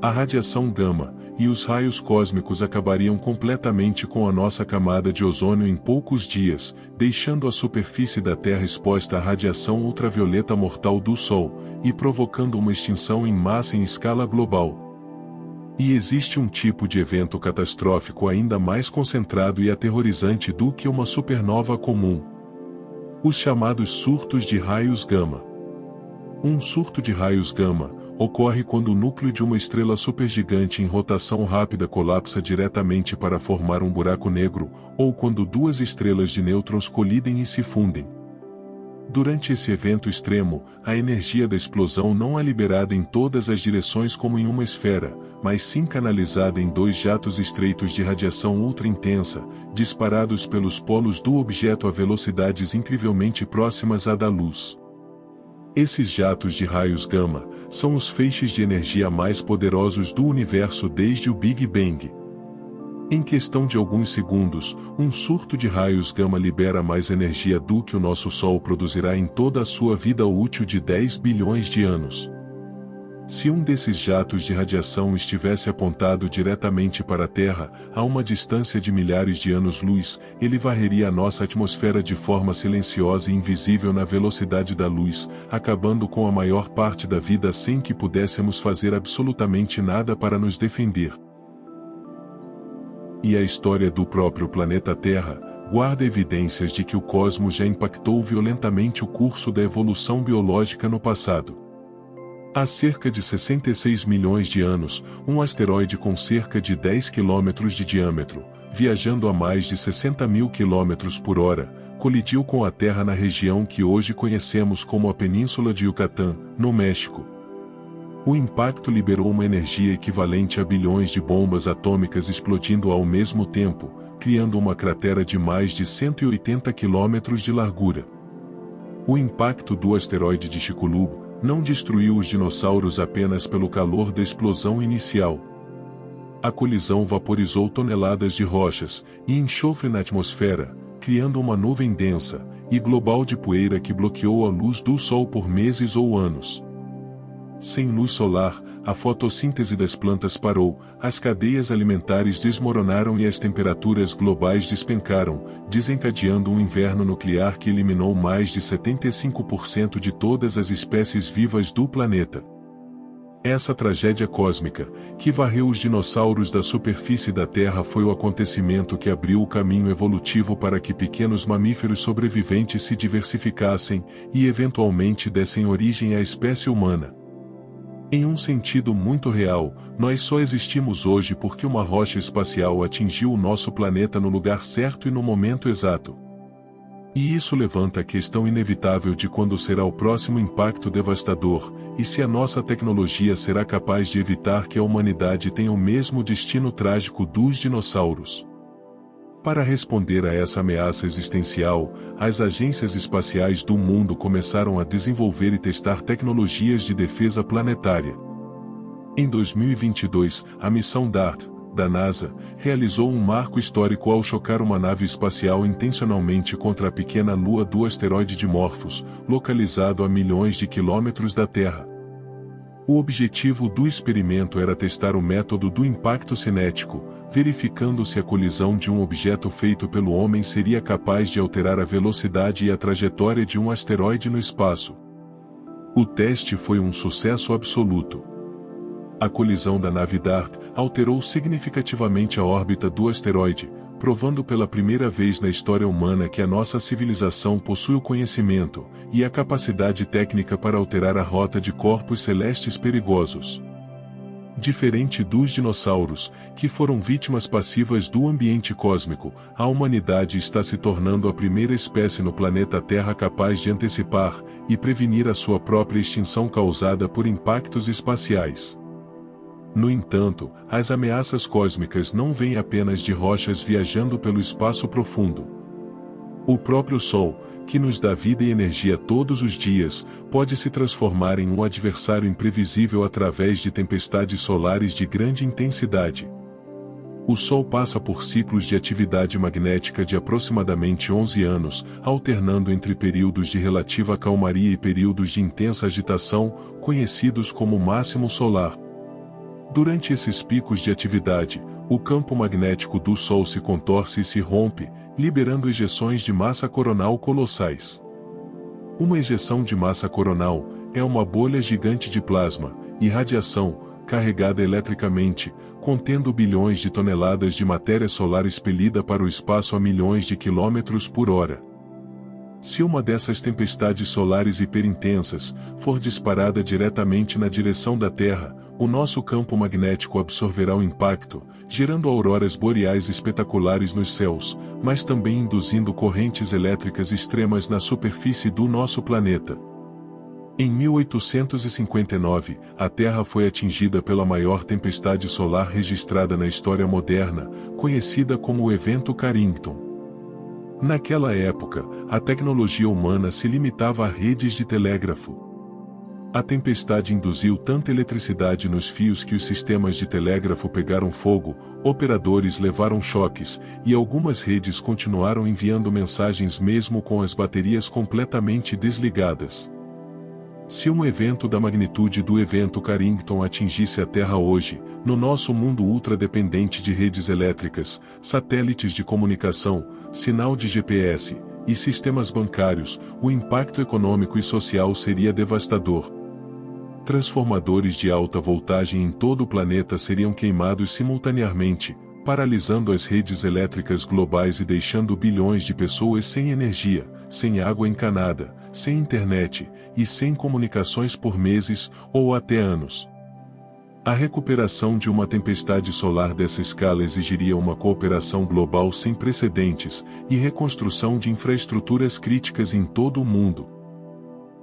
A radiação gama e os raios cósmicos acabariam completamente com a nossa camada de ozônio em poucos dias, deixando a superfície da Terra exposta à radiação ultravioleta mortal do Sol, e provocando uma extinção em massa em escala global. E existe um tipo de evento catastrófico ainda mais concentrado e aterrorizante do que uma supernova comum: os chamados surtos de raios gama. Um surto de raios gama ocorre quando o núcleo de uma estrela supergigante em rotação rápida colapsa diretamente para formar um buraco negro, ou quando duas estrelas de nêutrons colidem e se fundem. Durante esse evento extremo, a energia da explosão não é liberada em todas as direções como em uma esfera, mas sim canalizada em dois jatos estreitos de radiação ultra-intensa, disparados pelos polos do objeto a velocidades incrivelmente próximas à da luz. Esses jatos de raios gama são os feixes de energia mais poderosos do universo desde o Big Bang. Em questão de alguns segundos, um surto de raios gama libera mais energia do que o nosso Sol produzirá em toda a sua vida útil de 10 bilhões de anos. Se um desses jatos de radiação estivesse apontado diretamente para a Terra, a uma distância de milhares de anos-luz, ele varreria a nossa atmosfera de forma silenciosa e invisível na velocidade da luz, acabando com a maior parte da vida sem que pudéssemos fazer absolutamente nada para nos defender. E a história do próprio planeta Terra guarda evidências de que o cosmos já impactou violentamente o curso da evolução biológica no passado. Há cerca de 66 milhões de anos, um asteroide com cerca de 10 quilômetros de diâmetro, viajando a mais de 60 mil quilômetros por hora, colidiu com a Terra na região que hoje conhecemos como a Península de Yucatán, no México. O impacto liberou uma energia equivalente a bilhões de bombas atômicas explodindo ao mesmo tempo, criando uma cratera de mais de 180 quilômetros de largura. O impacto do asteroide de Chicxulub não destruiu os dinossauros apenas pelo calor da explosão inicial. A colisão vaporizou toneladas de rochas e enxofre na atmosfera, criando uma nuvem densa e global de poeira que bloqueou a luz do Sol por meses ou anos. Sem luz solar, a fotossíntese das plantas parou, as cadeias alimentares desmoronaram e as temperaturas globais despencaram, desencadeando um inverno nuclear que eliminou mais de 75% de todas as espécies vivas do planeta. Essa tragédia cósmica, que varreu os dinossauros da superfície da Terra, foi o acontecimento que abriu o caminho evolutivo para que pequenos mamíferos sobreviventes se diversificassem e eventualmente dessem origem à espécie humana. Em um sentido muito real, nós só existimos hoje porque uma rocha espacial atingiu o nosso planeta no lugar certo e no momento exato. E isso levanta a questão inevitável de quando será o próximo impacto devastador, e se a nossa tecnologia será capaz de evitar que a humanidade tenha o mesmo destino trágico dos dinossauros. Para responder a essa ameaça existencial, as agências espaciais do mundo começaram a desenvolver e testar tecnologias de defesa planetária. Em 2022, a missão DART, da NASA, realizou um marco histórico ao chocar uma nave espacial intencionalmente contra a pequena lua do asteroide Dimorphos, localizado a milhões de quilômetros da Terra. O objetivo do experimento era testar o método do impacto cinético, verificando se a colisão de um objeto feito pelo homem seria capaz de alterar a velocidade e a trajetória de um asteroide no espaço. O teste foi um sucesso absoluto. A colisão da nave DART alterou significativamente a órbita do asteroide, provando pela primeira vez na história humana que a nossa civilização possui o conhecimento e a capacidade técnica para alterar a rota de corpos celestes perigosos. Diferente dos dinossauros, que foram vítimas passivas do ambiente cósmico, a humanidade está se tornando a primeira espécie no planeta Terra capaz de antecipar e prevenir a sua própria extinção causada por impactos espaciais. No entanto, as ameaças cósmicas não vêm apenas de rochas viajando pelo espaço profundo. O próprio Sol, que nos dá vida e energia todos os dias, pode se transformar em um adversário imprevisível através de tempestades solares de grande intensidade. O Sol passa por ciclos de atividade magnética de aproximadamente 11 anos, alternando entre períodos de relativa calmaria e períodos de intensa agitação, conhecidos como máximo solar. Durante esses picos de atividade, o campo magnético do Sol se contorce e se rompe, liberando ejeções de massa coronal colossais. Uma ejeção de massa coronal é uma bolha gigante de plasma e radiação, carregada eletricamente, contendo bilhões de toneladas de matéria solar expelida para o espaço a milhões de quilômetros por hora. Se uma dessas tempestades solares hiperintensas for disparada diretamente na direção da Terra, o nosso campo magnético absorverá o impacto, gerando auroras boreais espetaculares nos céus, mas também induzindo correntes elétricas extremas na superfície do nosso planeta. Em 1859, a Terra foi atingida pela maior tempestade solar registrada na história moderna, conhecida como o Evento Carrington. Naquela época, a tecnologia humana se limitava a redes de telégrafo. A tempestade induziu tanta eletricidade nos fios que os sistemas de telégrafo pegaram fogo, operadores levaram choques, e algumas redes continuaram enviando mensagens mesmo com as baterias completamente desligadas. Se um evento da magnitude do Evento Carrington atingisse a Terra hoje, no nosso mundo ultra-dependente de redes elétricas, satélites de comunicação, sinal de GPS e sistemas bancários, o impacto econômico e social seria devastador. Transformadores de alta voltagem em todo o planeta seriam queimados simultaneamente, paralisando as redes elétricas globais e deixando bilhões de pessoas sem energia, sem água encanada, sem internet e sem comunicações por meses ou até anos. A recuperação de uma tempestade solar dessa escala exigiria uma cooperação global sem precedentes e reconstrução de infraestruturas críticas em todo o mundo.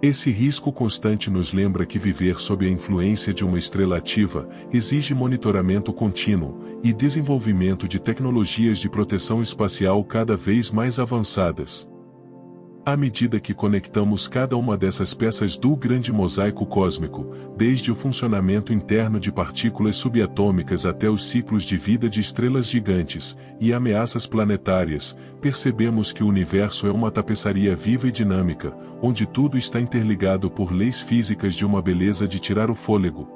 Esse risco constante nos lembra que viver sob a influência de uma estrela ativa exige monitoramento contínuo e desenvolvimento de tecnologias de proteção espacial cada vez mais avançadas. À medida que conectamos cada uma dessas peças do grande mosaico cósmico, desde o funcionamento interno de partículas subatômicas até os ciclos de vida de estrelas gigantes e ameaças planetárias, percebemos que o universo é uma tapeçaria viva e dinâmica, onde tudo está interligado por leis físicas de uma beleza de tirar o fôlego.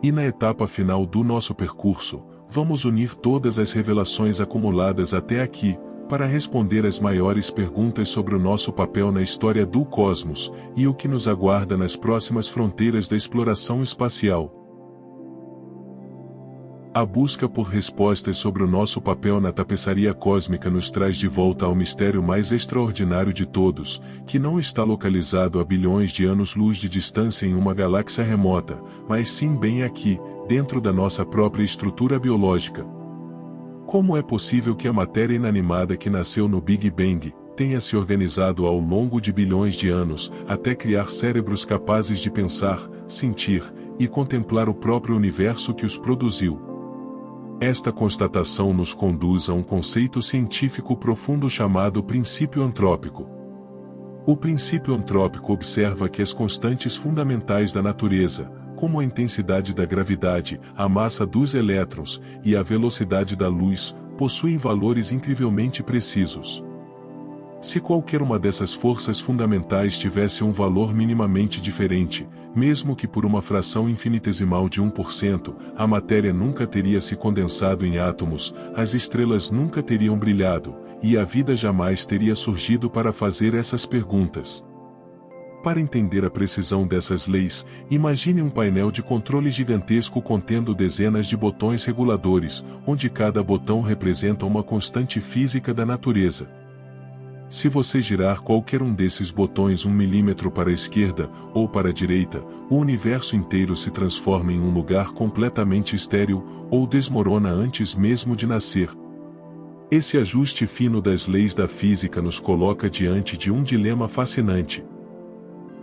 E na etapa final do nosso percurso, vamos unir todas as revelações acumuladas até aqui, para responder às maiores perguntas sobre o nosso papel na história do cosmos e o que nos aguarda nas próximas fronteiras da exploração espacial. A busca por respostas sobre o nosso papel na tapeçaria cósmica nos traz de volta ao mistério mais extraordinário de todos, que não está localizado a bilhões de anos-luz de distância em uma galáxia remota, mas sim bem aqui, dentro da nossa própria estrutura biológica. Como é possível que a matéria inanimada que nasceu no Big Bang tenha se organizado ao longo de bilhões de anos até criar cérebros capazes de pensar, sentir e contemplar o próprio universo que os produziu? Esta constatação nos conduz a um conceito científico profundo chamado princípio antrópico. O princípio antrópico observa que as constantes fundamentais da natureza, como a intensidade da gravidade, a massa dos elétrons e a velocidade da luz, possuem valores incrivelmente precisos. Se qualquer uma dessas forças fundamentais tivesse um valor minimamente diferente, mesmo que por uma fração infinitesimal de 1%, a matéria nunca teria se condensado em átomos, as estrelas nunca teriam brilhado, e a vida jamais teria surgido para fazer essas perguntas. Para entender a precisão dessas leis, imagine um painel de controle gigantesco contendo dezenas de botões reguladores, onde cada botão representa uma constante física da natureza. Se você girar qualquer um desses botões 1 milímetro para a esquerda ou para a direita, o universo inteiro se transforma em um lugar completamente estéril, ou desmorona antes mesmo de nascer. Esse ajuste fino das leis da física nos coloca diante de um dilema fascinante.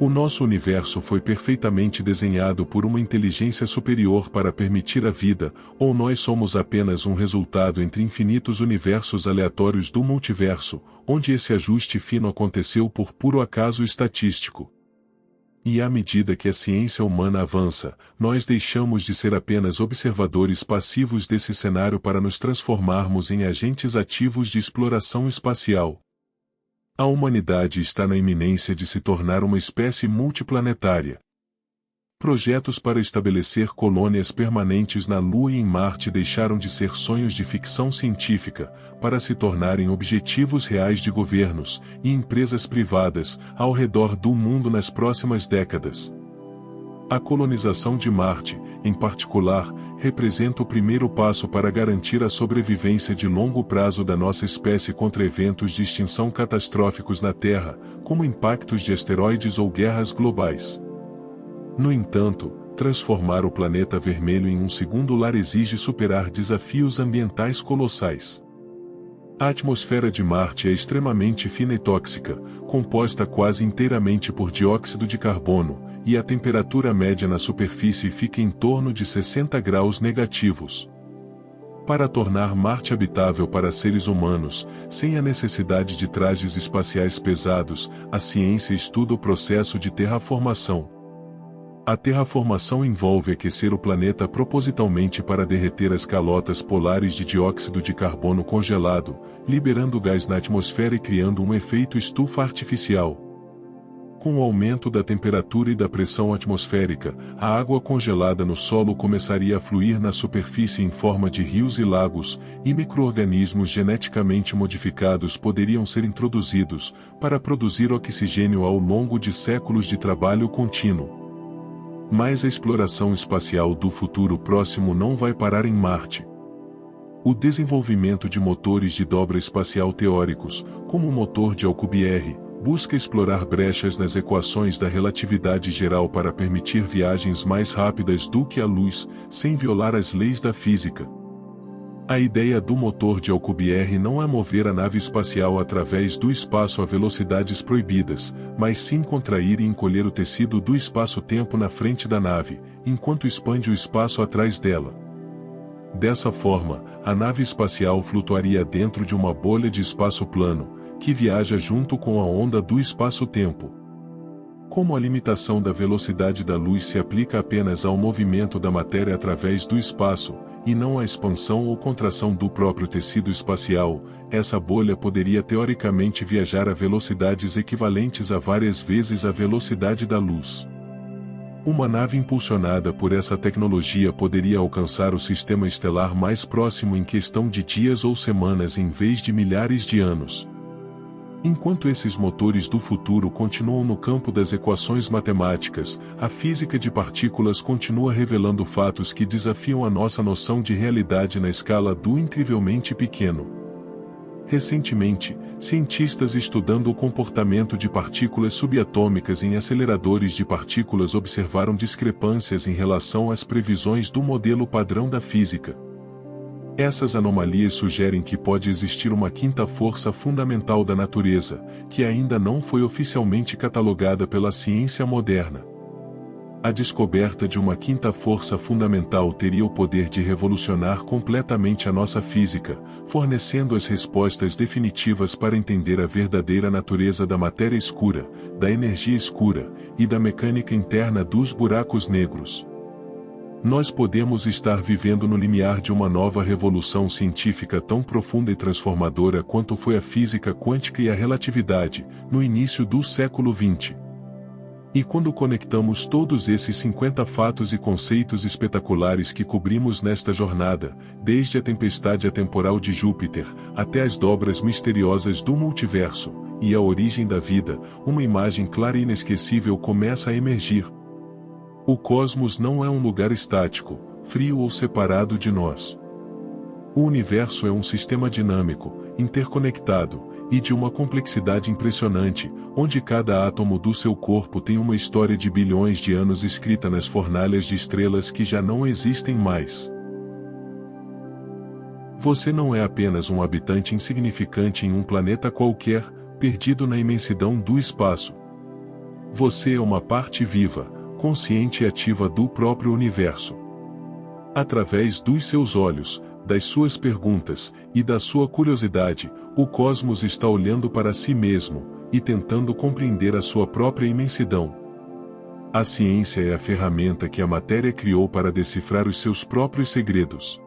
O nosso universo foi perfeitamente desenhado por uma inteligência superior para permitir a vida, ou nós somos apenas um resultado entre infinitos universos aleatórios do multiverso, onde esse ajuste fino aconteceu por puro acaso estatístico. E à medida que a ciência humana avança, nós deixamos de ser apenas observadores passivos desse cenário para nos transformarmos em agentes ativos de exploração espacial. A humanidade está na iminência de se tornar uma espécie multiplanetária. Projetos para estabelecer colônias permanentes na Lua e em Marte deixaram de ser sonhos de ficção científica, para se tornarem objetivos reais de governos e empresas privadas ao redor do mundo nas próximas décadas. A colonização de Marte, em particular, representa o primeiro passo para garantir a sobrevivência de longo prazo da nossa espécie contra eventos de extinção catastróficos na Terra, como impactos de asteroides ou guerras globais. No entanto, transformar o planeta vermelho em um segundo lar exige superar desafios ambientais colossais. A atmosfera de Marte é extremamente fina e tóxica, composta quase inteiramente por dióxido de carbono, e a temperatura média na superfície fica em torno de 60 graus negativos. Para tornar Marte habitável para seres humanos, sem a necessidade de trajes espaciais pesados, a ciência estuda o processo de terraformação. A terraformação envolve aquecer o planeta propositalmente para derreter as calotas polares de dióxido de carbono congelado, liberando gás na atmosfera e criando um efeito estufa artificial. Com o aumento da temperatura e da pressão atmosférica, a água congelada no solo começaria a fluir na superfície em forma de rios e lagos, e micro-organismos geneticamente modificados poderiam ser introduzidos, para produzir oxigênio ao longo de séculos de trabalho contínuo. Mas a exploração espacial do futuro próximo não vai parar em Marte. O desenvolvimento de motores de dobra espacial teóricos, como o motor de Alcubierre, busca explorar brechas nas equações da relatividade geral para permitir viagens mais rápidas do que a luz, sem violar as leis da física. A ideia do motor de Alcubierre não é mover a nave espacial através do espaço a velocidades proibidas, mas sim contrair e encolher o tecido do espaço-tempo na frente da nave, enquanto expande o espaço atrás dela. Dessa forma, a nave espacial flutuaria dentro de uma bolha de espaço plano, que viaja junto com a onda do espaço-tempo. Como a limitação da velocidade da luz se aplica apenas ao movimento da matéria através do espaço, e não à expansão ou contração do próprio tecido espacial, essa bolha poderia teoricamente viajar a velocidades equivalentes a várias vezes a velocidade da luz. Uma nave impulsionada por essa tecnologia poderia alcançar o sistema estelar mais próximo em questão de dias ou semanas em vez de milhares de anos. Enquanto esses motores do futuro continuam no campo das equações matemáticas, a física de partículas continua revelando fatos que desafiam a nossa noção de realidade na escala do incrivelmente pequeno. Recentemente, cientistas estudando o comportamento de partículas subatômicas em aceleradores de partículas observaram discrepâncias em relação às previsões do modelo padrão da física. Essas anomalias sugerem que pode existir uma quinta força fundamental da natureza, que ainda não foi oficialmente catalogada pela ciência moderna. a descoberta de uma quinta força fundamental teria o poder de revolucionar completamente a nossa física, fornecendo as respostas definitivas para entender a verdadeira natureza da matéria escura, da energia escura, e da mecânica interna dos buracos negros. Nós podemos estar vivendo no limiar de uma nova revolução científica tão profunda e transformadora quanto foi a física quântica e a relatividade, no início do século XX. E quando conectamos todos esses 50 fatos e conceitos espetaculares que cobrimos nesta jornada, desde a tempestade atemporal de Júpiter, até as dobras misteriosas do multiverso, e a origem da vida, uma imagem clara e inesquecível começa a emergir. O cosmos não é um lugar estático, frio ou separado de nós. O universo é um sistema dinâmico, interconectado, e de uma complexidade impressionante, onde cada átomo do seu corpo tem uma história de bilhões de anos escrita nas fornalhas de estrelas que já não existem mais. Você não é apenas um habitante insignificante em um planeta qualquer, perdido na imensidão do espaço. Você é uma parte viva, consciente e ativa do próprio universo. Através dos seus olhos, das suas perguntas, e da sua curiosidade, o cosmos está olhando para si mesmo, e tentando compreender a sua própria imensidão. A ciência é a ferramenta que a matéria criou para decifrar os seus próprios segredos.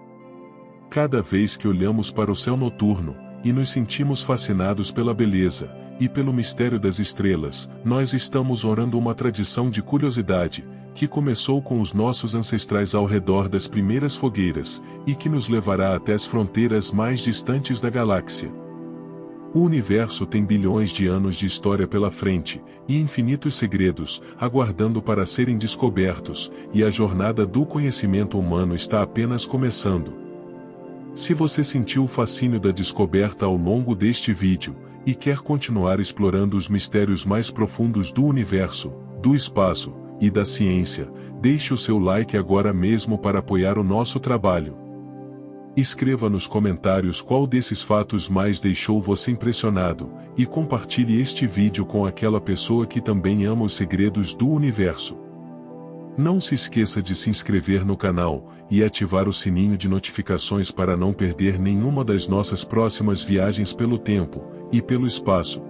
Cada vez que olhamos para o céu noturno, e nos sentimos fascinados pela beleza, e pelo mistério das estrelas, nós estamos orando uma tradição de curiosidade, que começou com os nossos ancestrais ao redor das primeiras fogueiras, e que nos levará até as fronteiras mais distantes da galáxia. O universo tem bilhões de anos de história pela frente, e infinitos segredos, aguardando para serem descobertos, e a jornada do conhecimento humano está apenas começando. Se você sentiu o fascínio da descoberta ao longo deste vídeo, e quer continuar explorando os mistérios mais profundos do universo, do espaço, e da ciência, deixe o seu like agora mesmo para apoiar o nosso trabalho. Escreva nos comentários qual desses fatos mais deixou você impressionado, e compartilhe este vídeo com aquela pessoa que também ama os segredos do universo. Não se esqueça de se inscrever no canal, e ativar o sininho de notificações para não perder nenhuma das nossas próximas viagens pelo tempo, e pelo espaço.